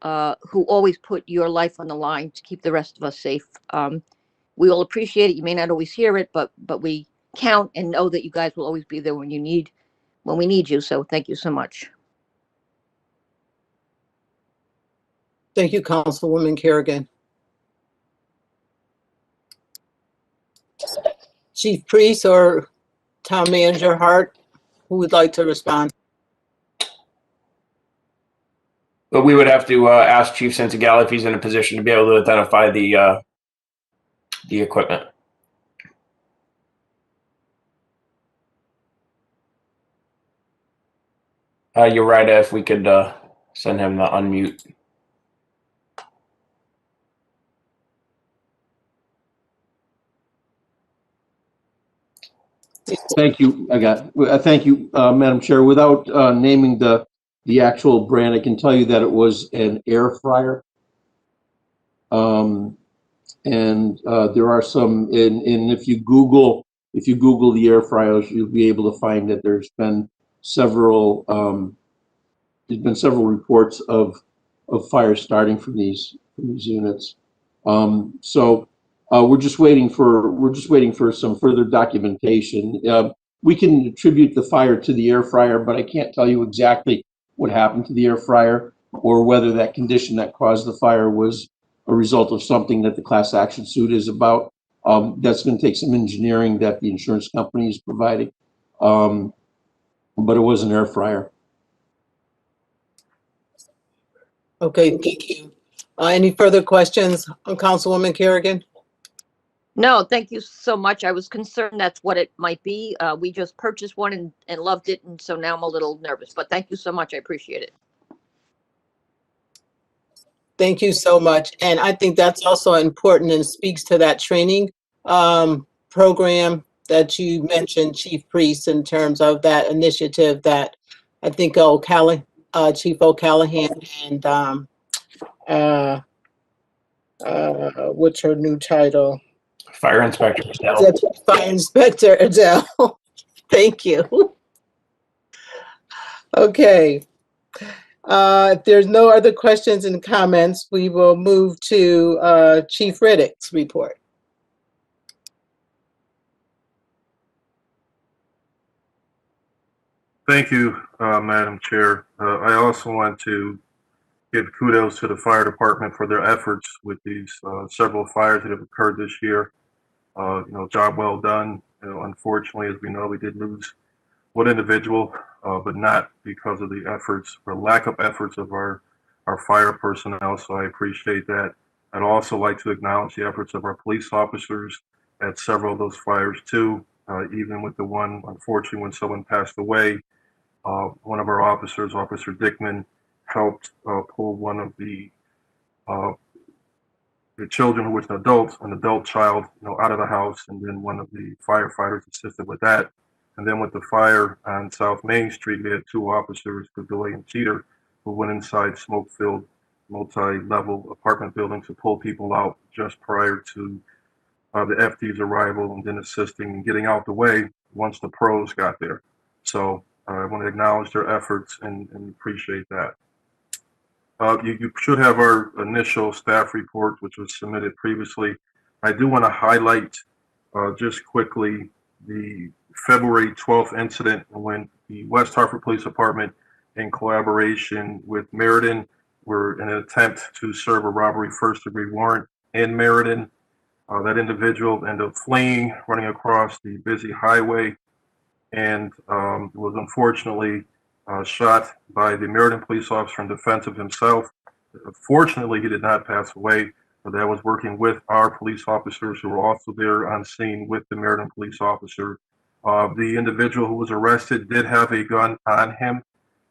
who always put your life on the line to keep the rest of us safe. We will appreciate it. You may not always hear it, but we count and know that you guys will always be there when we need you. So thank you so much. Thank you, Councilwoman Kerrigan. Chief Priest or Town Manager Hart, who would like to respond? But we would have to ask Chief Sensigal if he's in a position to be able to identify the equipment. You're right. If we could send him the unmute. Thank you. Thank you, Madam Chair. Without naming the actual brand, I can tell you that it was an air fryer. And there are some, and if you Google the air fryers, you'll be able to find that there's been several reports of fires starting from these units. So we're just waiting for some further documentation. We can attribute the fire to the air fryer, but I can't tell you exactly what happened to the air fryer or whether that condition that caused the fire was a result of something that the class action suit is about. That's going to take some engineering that the insurance company is providing. But it was an air fryer. Okay, thank you. Any further questions on Councilwoman Kerrigan? No, thank you so much. I was concerned that's what it might be. We just purchased one and loved it, and so now I'm a little nervous, but thank you so much. I appreciate it. Thank you so much. And I think that's also important and speaks to that training program that you mentioned, Chief Priest, in terms of that initiative that I think Chief O'Callahan and what's her new title? Fire Inspector Adele. Deputy Fire Inspector Adele. Thank you. Okay. If there's no other questions and comments, we will move to Chief Riddick's report. Thank you, Madam Chair. I also want to give kudos to the fire department for their efforts with these several fires that have occurred this year. Job well done. Unfortunately, as we know, we did lose one individual, but not because of the efforts or lack of efforts of our fire personnel. So I appreciate that. I'd also like to acknowledge the efforts of our police officers at several of those fires too. Even with the one, unfortunately, when someone passed away, one of our officers, Officer Dickman, helped pull one of the children who was an adult child, out of the house, and then one of the firefighters assisted with that. And then with the fire on South Main Street, we had two officers, Bedoy and Cheater, who went inside smoke-filled multi-level apartment buildings to pull people out just prior to the FD's arrival, and then assisting and getting out the way once the pros got there. So I want to acknowledge their efforts and appreciate that. You should have our initial staff report, which was submitted previously. I do want to highlight just quickly the February 12th incident when the West Hartford Police Department, in collaboration with Meriden, were in an attempt to serve a robbery first-degree warrant in Meriden. That individual ended up fleeing, running across the busy highway, and was unfortunately shot by the Meriden police officer in defense of himself. Fortunately, he did not pass away, but that was working with our police officers who were also there on scene with the Meriden police officer. The individual who was arrested did have a gun on him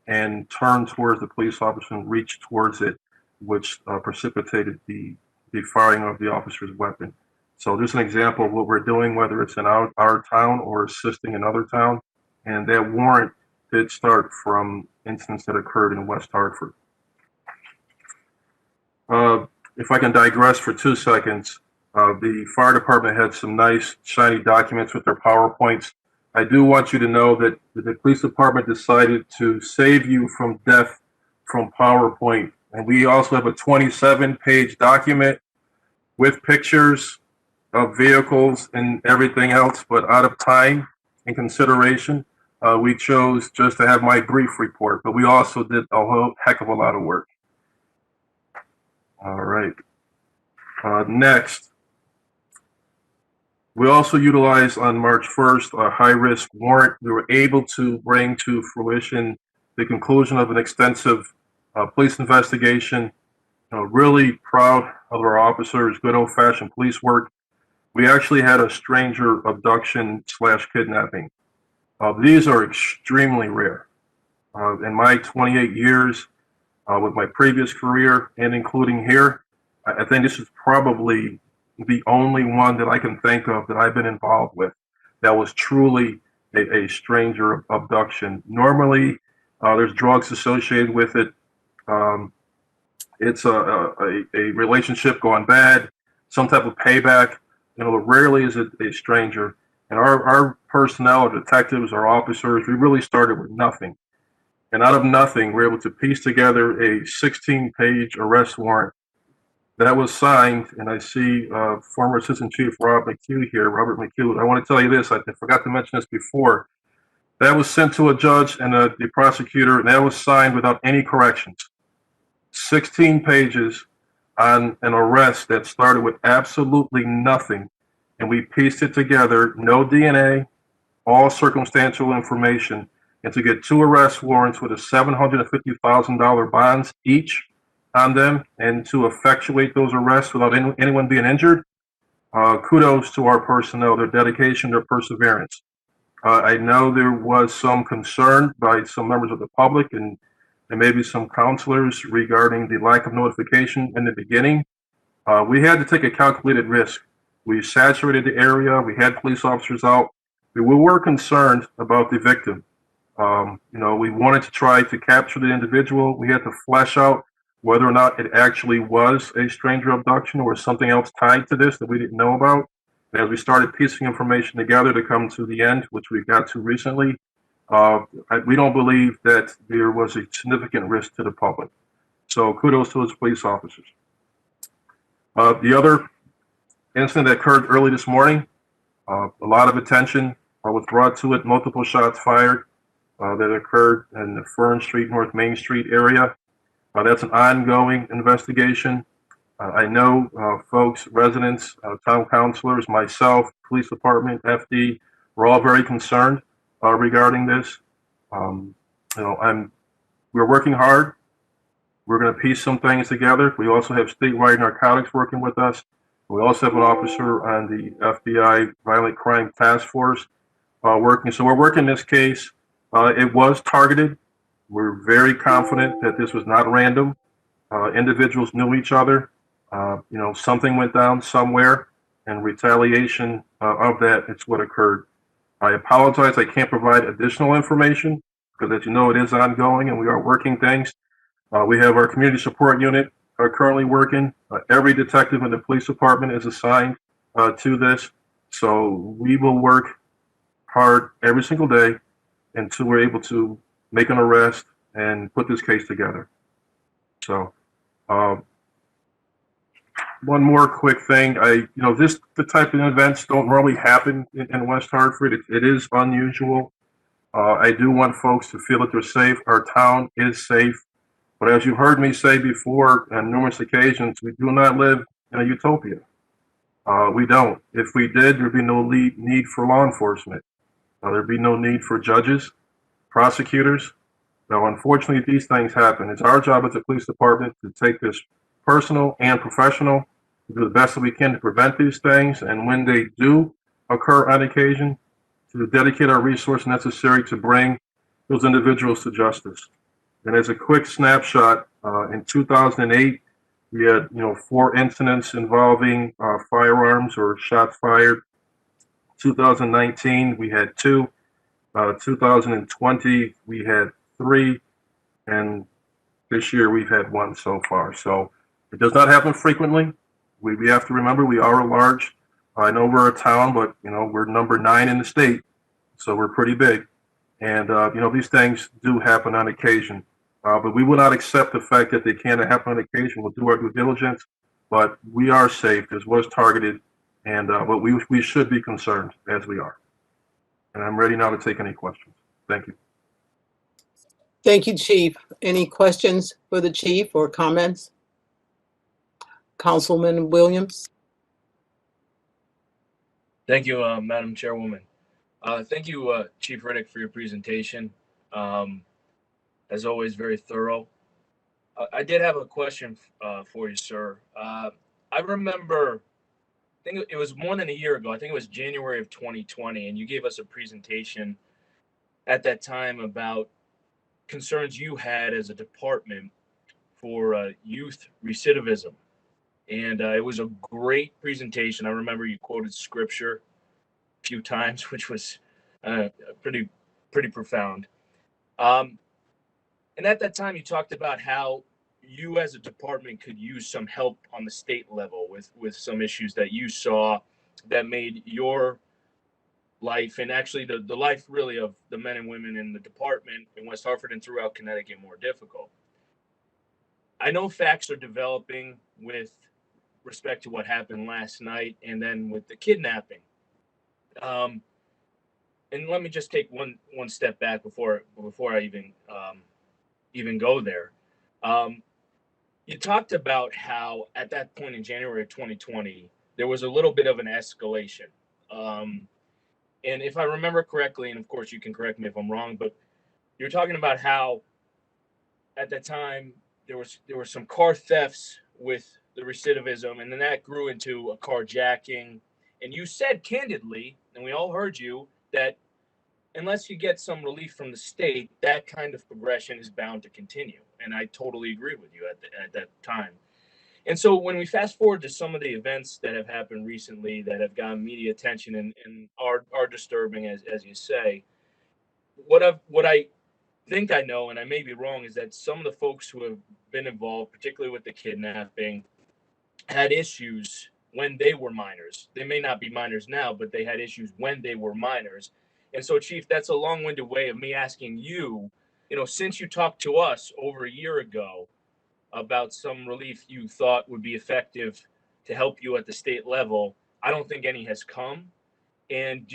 and turned towards the police officer and reached towards it, which precipitated the firing of the officer's weapon. So there's an example of what we're doing, whether it's in our town or assisting another town. And that warrant did start from incidents that occurred in West Hartford. If I can digress for 2 seconds, the fire department had some nice shiny documents with their PowerPoints. I do want you to know that the police department decided to save you from death from PowerPoint. And we also have a 27-page document with pictures of vehicles and everything else, but out of time and consideration, we chose just to have my brief report, but we also did a whole heck of a lot of work. All right. Next, we also utilized on March 1st a high-risk warrant. We were able to bring to fruition the conclusion of an extensive police investigation. Really proud of our officers, good old-fashioned police work. We actually had a stranger abduction / kidnapping. These are extremely rare. In my 28 years with my previous career and including here, I think this is probably the only one that I can think of that I've been involved with that was truly a stranger abduction. Normally, there's drugs associated with it. It's a relationship gone bad, some type of payback. Rarely is it a stranger. And our personnel, our detectives, our officers, we really started with nothing. And out of nothing, we're able to piece together a 16-page arrest warrant that was signed. And I see former Assistant Chief Robert McHugh. I want to tell you this. I forgot to mention this before. That was sent to a judge and the prosecutor, and that was signed without any corrections. 16 pages on an arrest that started with absolutely nothing, and we pieced it together, no DNA, all circumstantial information, and to get 2 arrest warrants with a $750,000 bonds each on them, and to effectuate those arrests without anyone being injured. Kudos to our personnel, their dedication, their perseverance. I know there was some concern by some members of the public and maybe some counselors regarding the lack of notification in the beginning. We had to take a calculated risk. We saturated the area. We had police officers out. We were concerned about the victim. We wanted to try to capture the individual. We had to flesh out whether or not it actually was a stranger abduction or something else tied to this that we didn't know about. And as we started piecing information together to come to the end, which we got to recently, we don't believe that there was a significant risk to the public. So kudos to those police officers. The other incident that occurred early this morning, a lot of attention was brought to it, multiple shots fired that occurred in the Fern Street, North Main Street area. That's an ongoing investigation. I know folks, residents, town councilors, myself, police department, FD, we're all very concerned regarding this. We're working hard. We're going to piece some things together. We also have statewide narcotics working with us. We also have an officer on the FBI Violent Crime Task Force working. So we're working this case. It was targeted. We're very confident that this was not random. Individuals knew each other. Something went down somewhere, and retaliation of that, it's what occurred. I apologize, I can't provide additional information because, as you know, it is ongoing and we are working things. We have our community support unit currently working. Every detective in the police department is assigned to this. So we will work hard every single day until we're able to make an arrest and put this case together. So one more quick thing. The type of events don't normally happen in West Hartford. It is unusual. I do want folks to feel that they're safe. Our town is safe. But as you've heard me say before on numerous occasions, we do not live in a utopia. We don't. If we did, there'd be no need for law enforcement. There'd be no need for judges, prosecutors. Now, unfortunately, these things happen. It's our job as a police department to take this personal and professional, to do the best that we can to prevent these things. And when they do occur on occasion, to dedicate our resources necessary to bring those individuals to justice. And as a quick snapshot, in 2008, we had 4 incidents involving firearms or shots fired. 2019, we had 2. 2020, we had 3, and this year we've had 1 so far. So it does not happen frequently. We have to remember we are a large. I know we're a town, but we're number 9 in the state, so we're pretty big. And these things do happen on occasion. But we will not accept the fact that they can't happen on occasion. We'll do our due diligence, but we are safe. This was targeted, and but we should be concerned, as we are. And I'm ready now to take any questions. Thank you. Thank you, Chief. Any questions for the chief or comments? Councilman Williams. Thank you, Madam Chairwoman. Thank you, Chief Riddick, for your presentation. As always, very thorough. I did have a question for you, sir. I remember, I think it was more than a year ago. I think it was January of 2020, and you gave us a presentation at that time about concerns you had as a department for youth recidivism. And it was a great presentation. I remember you quoted scripture a few times, which was pretty profound. And at that time, you talked about how you as a department could use some help on the state level with some issues that you saw that made your life, and actually the life really of the men and women in the department in West Hartford and throughout Connecticut, more difficult. I know facts are developing with respect to what happened last night and then with the kidnapping. And let me just take one step back before I even go there. You talked about how at that point in January of 2020, there was a little bit of an escalation. And if I remember correctly, and of course you can correct me if I'm wrong, but you're talking about how at that time there were some car thefts with the recidivism, and then that grew into a carjacking. And you said candidly, and we all heard you, that unless you get some relief from the state, that kind of progression is bound to continue. And I totally agree with you at that time. And so when we fast forward to some of the events that have happened recently that have gotten media attention and are disturbing, as you say, what I think I know, and I may be wrong, is that some of the folks who have been involved, particularly with the kidnapping, had issues when they were minors. They may not be minors now, but they had issues when they were minors. And so, Chief, that's a long-winded way of me asking you, since you talked to us over a year ago about some relief you thought would be effective to help you at the state level, I don't think any has come. And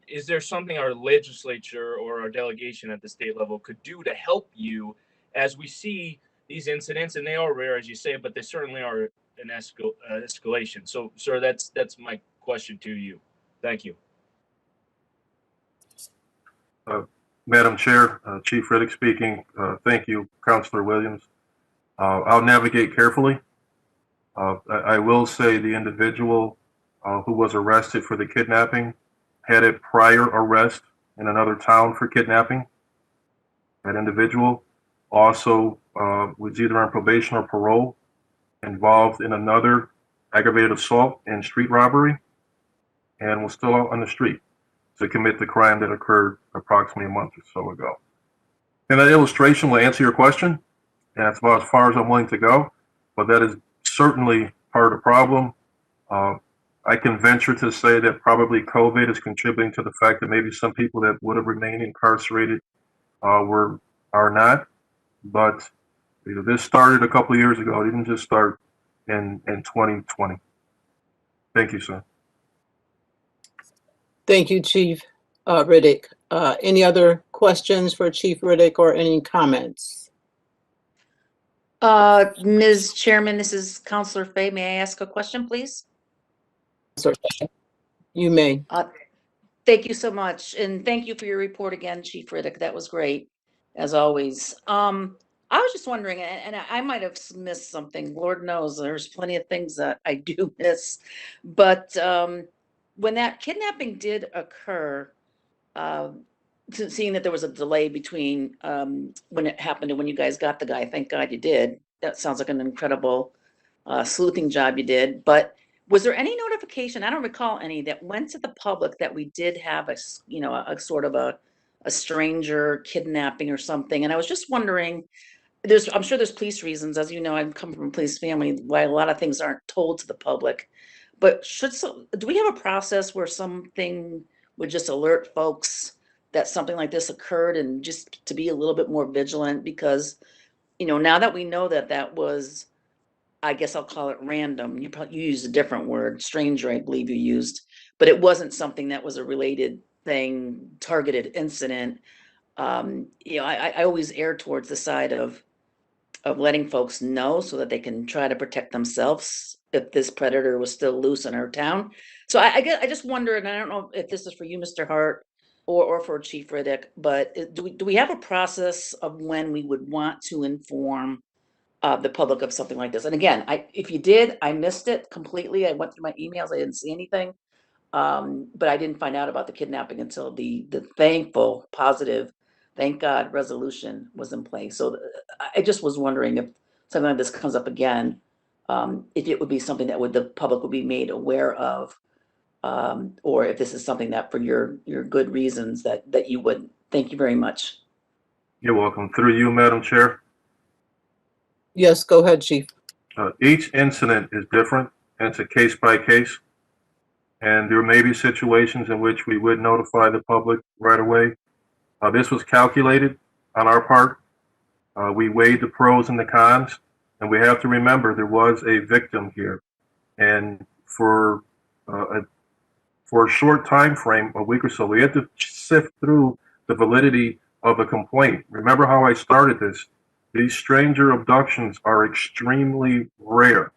is there something our legislature or our delegation at the state level could do to help you as we see these incidents? And they are rare, as you say, but they certainly are an escalation. So, sir, that's my question to you. Thank you. Madam Chair, Chief Riddick speaking. Thank you, Councilor Williams. I'll navigate carefully. I will say the individual who was arrested for the kidnapping had a prior arrest in another town for kidnapping. That individual also was either on probation or parole, involved in another aggravated assault and street robbery, and was still out on the street to commit the crime that occurred approximately a month or so ago. And that illustration will answer your question, and that's about as far as I'm willing to go, but that is certainly part of the problem. I can venture to say that probably COVID is contributing to the fact that maybe some people that would have remained incarcerated are not. But this started a couple of years ago. It didn't just start in 2020. Thank you, sir. Thank you, Chief Riddick. Any other questions for Chief Riddick or any comments? Ms. Chairman, this is Councilor Fay. May I ask a question, please? You may. Thank you so much. And thank you for your report again, Chief Riddick. That was great, as always. I was just wondering, and I might have missed something. Lord knows there's plenty of things that I do miss. But when that kidnapping did occur, seeing that there was a delay between when it happened and when you guys got the guy, thank God you did. That sounds like an incredible sleuthing job you did. But was there any notification, I don't recall any, that went to the public that we did have a sort of a stranger kidnapping or something? And I was just wondering, I'm sure there's police reasons, as you know, I come from a police family, why a lot of things aren't told to the public. But do we have a process where something would just alert folks that something like this occurred, and just to be a little bit more vigilant? Because, now that we know that was, I guess I'll call it random. You used a different word, stranger, I believe you used, but it wasn't something that was a related thing, targeted incident. I always err towards the side of letting folks know so that they can try to protect themselves if this predator was still loose in our town. So I just wonder, and I don't know if this is for you, Mr. Hart, or for Chief Riddick, but do we have a process of when we would want to inform the public of something like this? And again, if you did, I missed it completely. I went through my emails, I didn't see anything. But I didn't find out about the kidnapping until the thankful, positive, thank God resolution was in place. So I just was wondering if something like this comes up again, if it would be something that the public would be made aware of, or if this is something that for your good reasons that you wouldn't. Thank you very much. You're welcome. Through you, Madam Chair. Yes, go ahead, Chief. Each incident is different, and it's a case by case. And there may be situations in which we would notify the public right away. This was calculated on our part. We weighed the pros and the cons, and we have to remember there was a victim here. And for a short time frame, a week or so, we had to sift through the validity of a complaint. Remember how I started this? These stranger abductions are extremely rare.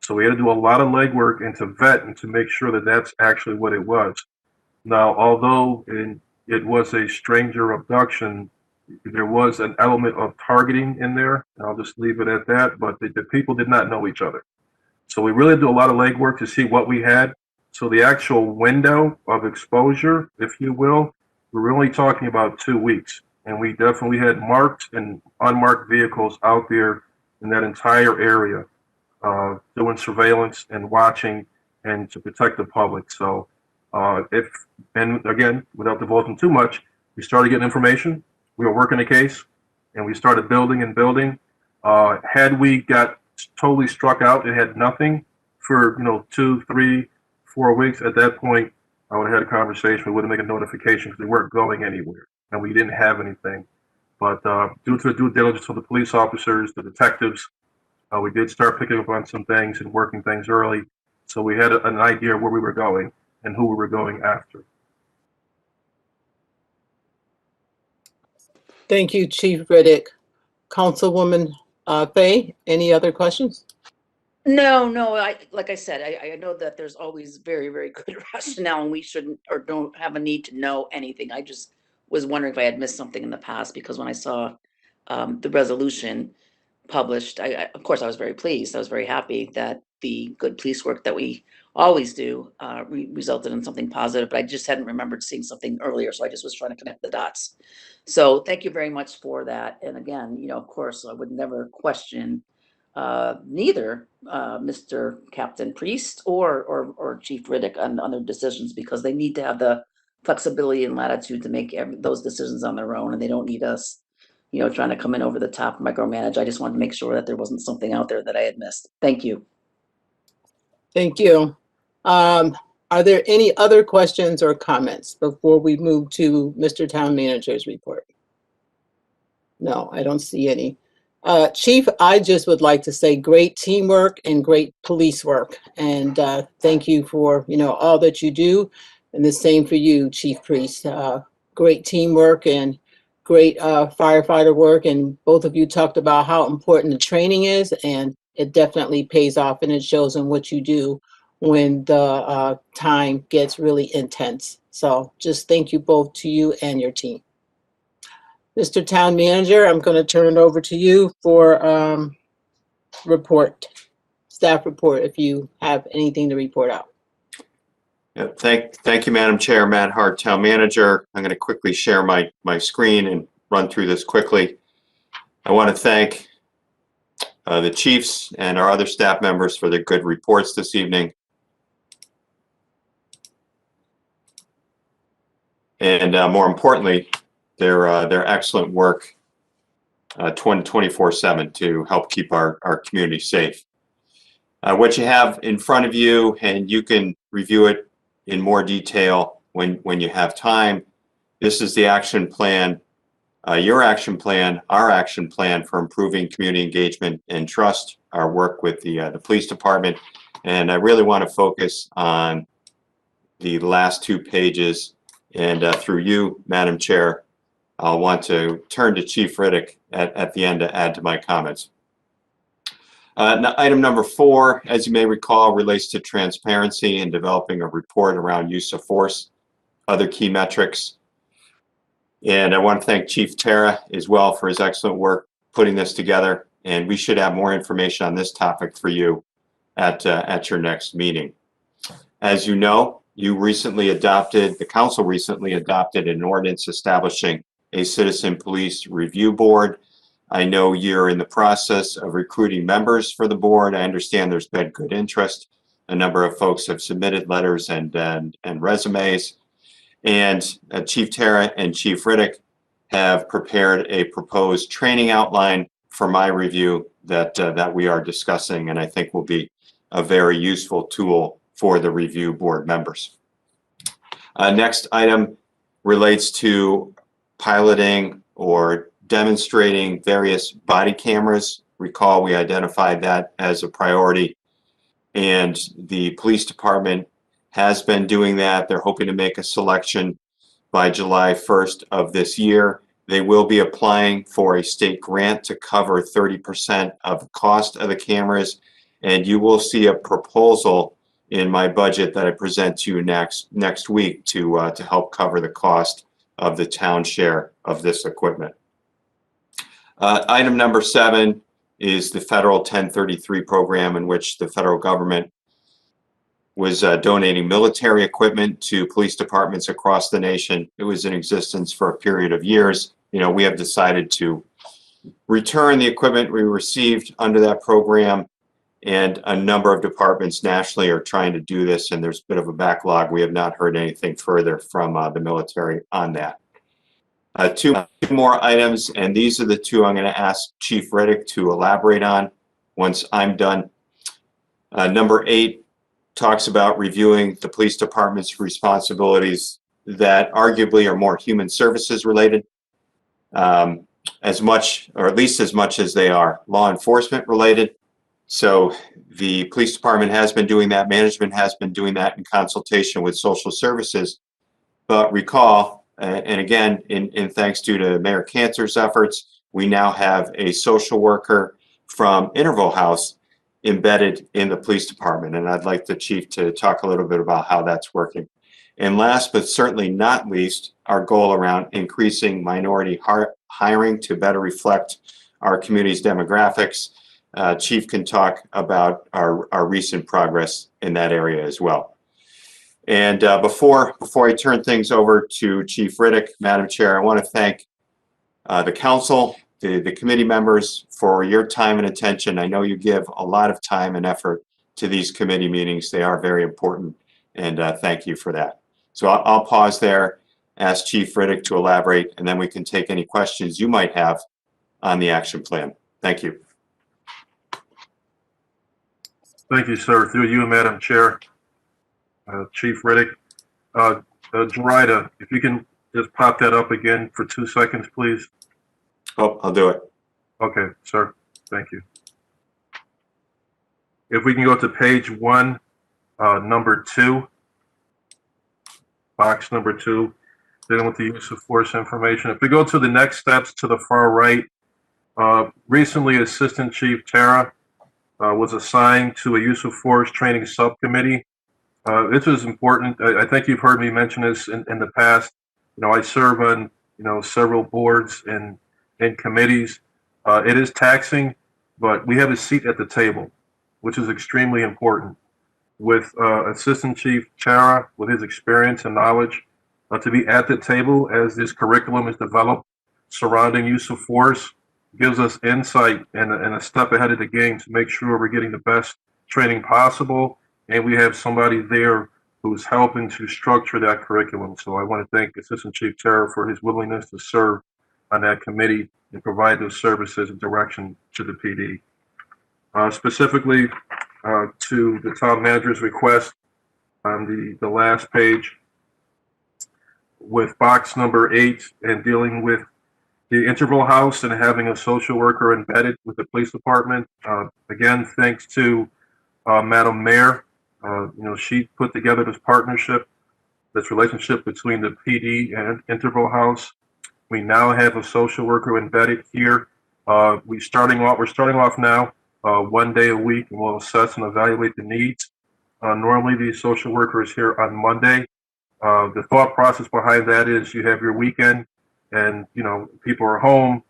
So we had to do a lot of legwork and to vet and to make sure that that's actually what it was. Now, although it was a stranger abduction, there was an element of targeting in there. I'll just leave it at that. But the people did not know each other. So we really do a lot of legwork to see what we had. So the actual window of exposure, if you will, we're only talking about 2 weeks. And we definitely had marked and unmarked vehicles out there in that entire area, doing surveillance and watching and to protect the public. So and again, without divulging too much, we started getting information, we were working a case, and we started building and building. Had we got totally struck out and had nothing for 2, 3, 4 weeks, at that point, I would have had a conversation. We would have made a notification because we weren't going anywhere and we didn't have anything. But due to the due diligence of the police officers, the detectives, we did start picking up on some things and working things early. So we had an idea where we were going and who we were going after. Thank you, Chief Riddick. Councilwoman Fay, any other questions? No, like I said, I know that there's always very, very good rationale and we shouldn't or don't have a need to know anything. I just was wondering if I had missed something in the past, because when I saw the resolution published, of course I was very pleased. I was very happy that the good police work that we always do resulted in something positive, but I just hadn't remembered seeing something earlier. So I just was trying to connect the dots. So thank you very much for that. And again, of course, I would never question neither Mr. Captain Priest or Chief Riddick on their decisions, because they need to have the flexibility and latitude to make those decisions on their own, and they don't need us, trying to come in over the top, micromanage. I just wanted to make sure that there wasn't something out there that I had missed. Thank you. Thank you. Are there any other questions or comments before we move to Mr. Town Manager's report? No, I don't see any. Chief, I just would like to say great teamwork and great police work. And thank you for, all that you do. And the same for you, Chief Priest. Great teamwork and great firefighter work. And both of you talked about how important the training is, and it definitely pays off, and it shows in what you do when the time gets really intense. So just thank you both, to you and your team. Mr. Town Manager, I'm going to turn it over to you for staff report, if you have anything to report out. Yeah, thank you, Madam Chair. Matt Hart, Town Manager. I'm going to quickly share my screen and run through this quickly. I want to thank the chiefs and our other staff members for their good reports this evening. And more importantly, their excellent work 24/7 to help keep our community safe. What you have in front of you, and you can review it in more detail when you have time. This is the action plan, your action plan, our action plan for improving community engagement and trust, our work with the police department. And I really want to focus on the last 2 pages. And through you, Madam Chair, I'll want to turn to Chief Riddick at the end to add to my comments. Item number 4, as you may recall, relates to transparency and developing a report around use of force, other key metrics. And I want to thank Chief Tara as well for his excellent work putting this together. And we should have more information on this topic for you at your next meeting. As you know, the council recently adopted an ordinance establishing a citizen police review board. I know you're in the process of recruiting members for the board. I understand there's been good interest. A number of folks have submitted letters and resumes. And Chief Tara and Chief Riddick have prepared a proposed training outline for my review that we are discussing, and I think will be a very useful tool for the review board members. Next item relates to piloting or demonstrating various body cameras. Recall, we identified that as a priority, and the police department has been doing that. They're hoping to make a selection by July 1st of this year. They will be applying for a state grant to cover 30% of the cost of the cameras, and you will see a proposal in my budget that I present to you next week to help cover the cost of the town share of this equipment. Item number 7 is the federal 1033 program, in which the federal government was donating military equipment to police departments across the nation. It was in existence for a period of years. We have decided to return the equipment we received under that program, and a number of departments nationally are trying to do this, and there's a bit of a backlog. We have not heard anything further from the military on that. Two more items, and these are the two I'm going to ask Chief Riddick to elaborate on once I'm done. Number 8 talks about reviewing the police department's responsibilities that arguably are more human services related, as much, or at least as much as they are law enforcement related. So the police department has been doing that, management has been doing that in consultation with social services. But recall, and again, in thanks due to Mayor Cantor's efforts, we now have a social worker from Interval House embedded in the police department. And I'd like the chief to talk a little bit about how that's working. And last but certainly not least, our goal around increasing minority hiring to better reflect our community's demographics. Chief can talk about our recent progress in that area as well. And before I turn things over to Chief Riddick, Madam Chair, I want to thank the council, the committee members for your time and attention. I know you give a lot of time and effort to these committee meetings. They are very important, and thank you for that. So I'll pause there, ask Chief Riddick to elaborate, and then we can take any questions you might have on the action plan. Thank you. Thank you, sir. Through you, Madam Chair, Chief Riddick. Jerida, if you can just pop that up again for 2 seconds, please. Oh, I'll do it. Okay, sir. Thank you. If we can go to page 1, number 2, box number 2, dealing with the use of force information. If we go to the next steps to the far right, recently Assistant Chief Tara was assigned to a use of force training subcommittee. This is important. I think you've heard me mention this in the past. I serve on, several boards and committees. It is taxing, but we have a seat at the table, which is extremely important. With Assistant Chief Tara, with his experience and knowledge, to be at the table as this curriculum is developed surrounding use of force gives us insight and a step ahead of the game to make sure we're getting the best training possible, and we have somebody there who's helping to structure that curriculum. So I want to thank Assistant Chief Tara for his willingness to serve on that committee and provide those services and direction to the PD. Specifically to the town manager's request on the last page with box number 8 and dealing with the Interval House and having a social worker embedded with the police department. Again, thanks to Madam Mayor. She put together this partnership, this relationship between the PD and Interval House. We now have a social worker embedded here. We're starting off now 1 day a week, and we'll assess and evaluate the needs. Normally, the social worker is here on Monday. The thought process behind that is you have your weekend, and people are home,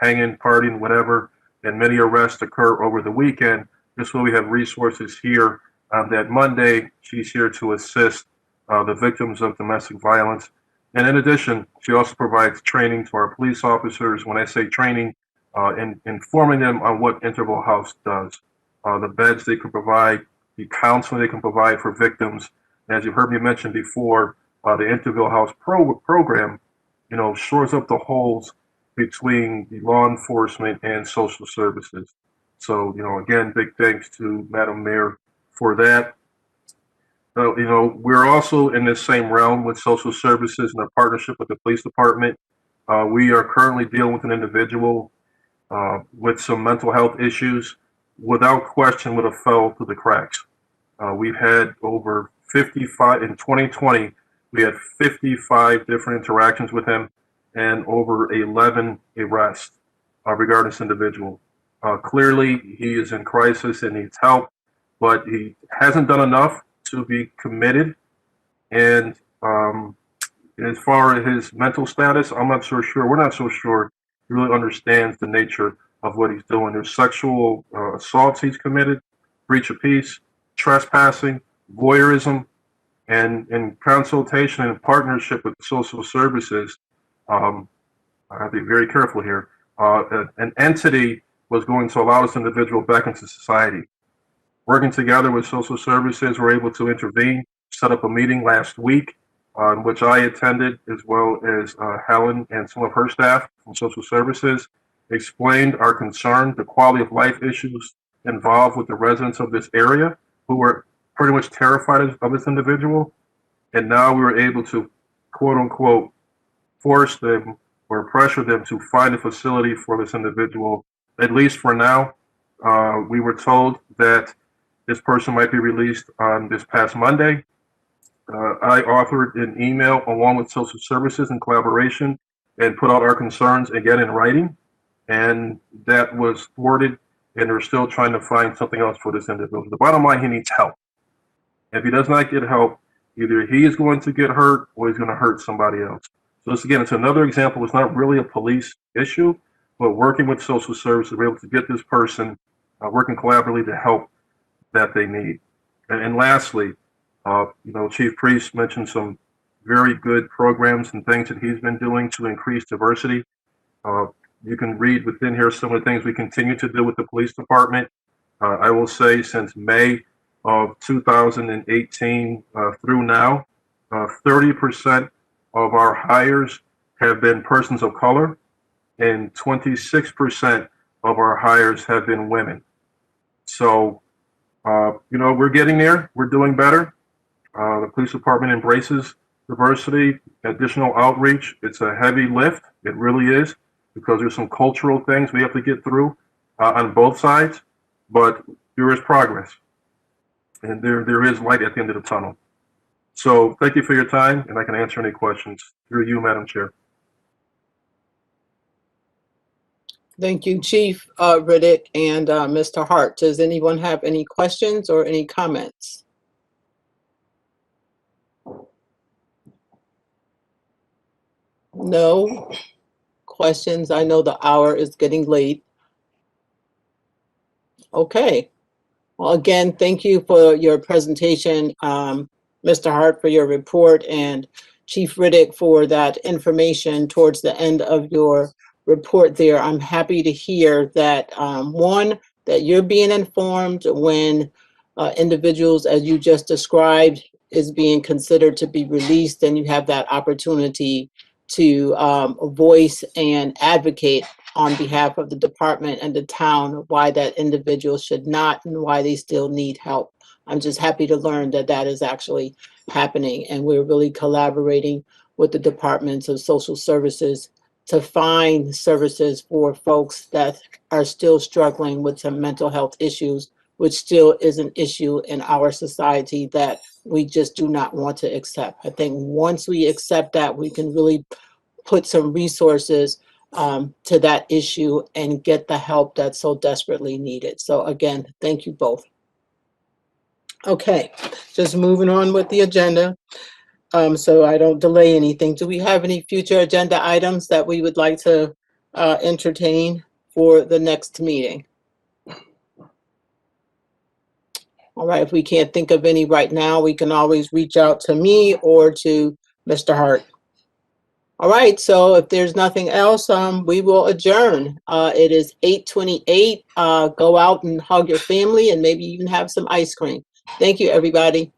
hanging, partying, whatever, and many arrests occur over the weekend. This way, we have resources here on that Monday. She's here to assist the victims of domestic violence. And in addition, she also provides training to our police officers. When I say training, informing them on what Interval House does, the beds they can provide, the counseling they can provide for victims. As you heard me mention before, the Interval House program, shores up the holes between the law enforcement and social services. So, again, big thanks to Madam Mayor for that. We're also in the same realm with social services in a partnership with the police department. We are currently dealing with an individual with some mental health issues, without question would have fell through the cracks. We've had over 55, in 2020, we had 55 different interactions with him and over 11 arrests regarding this individual. Clearly, he is in crisis and needs help, but he hasn't done enough to be committed. And as far as his mental status, I'm not so sure. We're not so sure he really understands the nature of what he's doing. There's sexual assaults he's committed, breach of peace, trespassing, voyeurism, and in consultation and partnership with social services, I have to be very careful here, an entity was going to allow this individual back into society. Working together with social services, we're able to intervene, set up a meeting last week, which I attended, as well as Helen and some of her staff from social services, explained our concern, the quality of life issues involved with the residents of this area who were pretty much terrified of this individual. And now we were able to, quote unquote, force them or pressure them to find a facility for this individual, at least for now. We were told that this person might be released on this past Monday. I authored an email along with social services in collaboration and put out our concerns again in writing. And that was thwarted, and they're still trying to find something else for this individual. The bottom line, he needs help. If he does not get help, either he is going to get hurt or he's going to hurt somebody else. So this, again, it's another example. It's not really a police issue, but working with social services, we're able to get this person working collaboratively to help that they need. And lastly, Chief Priest mentioned some very good programs and things that he's been doing to increase diversity. You can read within here some of the things we continue to do with the police department. I will say since May of 2018 through now, 30% of our hires have been persons of color, and 26% of our hires have been women. So, we're getting there. We're doing better. The police department embraces diversity, additional outreach. It's a heavy lift. It really is, because there's some cultural things we have to get through on both sides, but there is progress. And there is light at the end of the tunnel. So thank you for your time, and I can answer any questions through you, Madam Chair. Thank you, Chief Riddick and Mr. Hart. Does anyone have any questions or any comments? No questions. I know the hour is getting late. Okay. Well, again, thank you for your presentation, Mr. Hart, for your report, and Chief Riddick for that information towards the end of your report there. I'm happy to hear that, one, that you're being informed when individuals, as you just described, is being considered to be released, and you have that opportunity to voice and advocate on behalf of the department and the town why that individual should not and why they still need help. I'm just happy to learn that that is actually happening, and we're really collaborating with the departments of social services to find services for folks that are still struggling with some mental health issues, which still is an issue in our society that we just do not want to accept. I think once we accept that, we can really put some resources to that issue and get the help that's so desperately needed. So again, thank you both. Okay, just moving on with the agenda. So I don't delay anything. Do we have any future agenda items that we would like to entertain for the next meeting? All right, if we can't think of any right now, we can always reach out to me or to Mr. Hart. All right, so if there's nothing else, we will adjourn. It is 8:28. Go out and hug your family and maybe even have some ice cream. Thank you, everybody.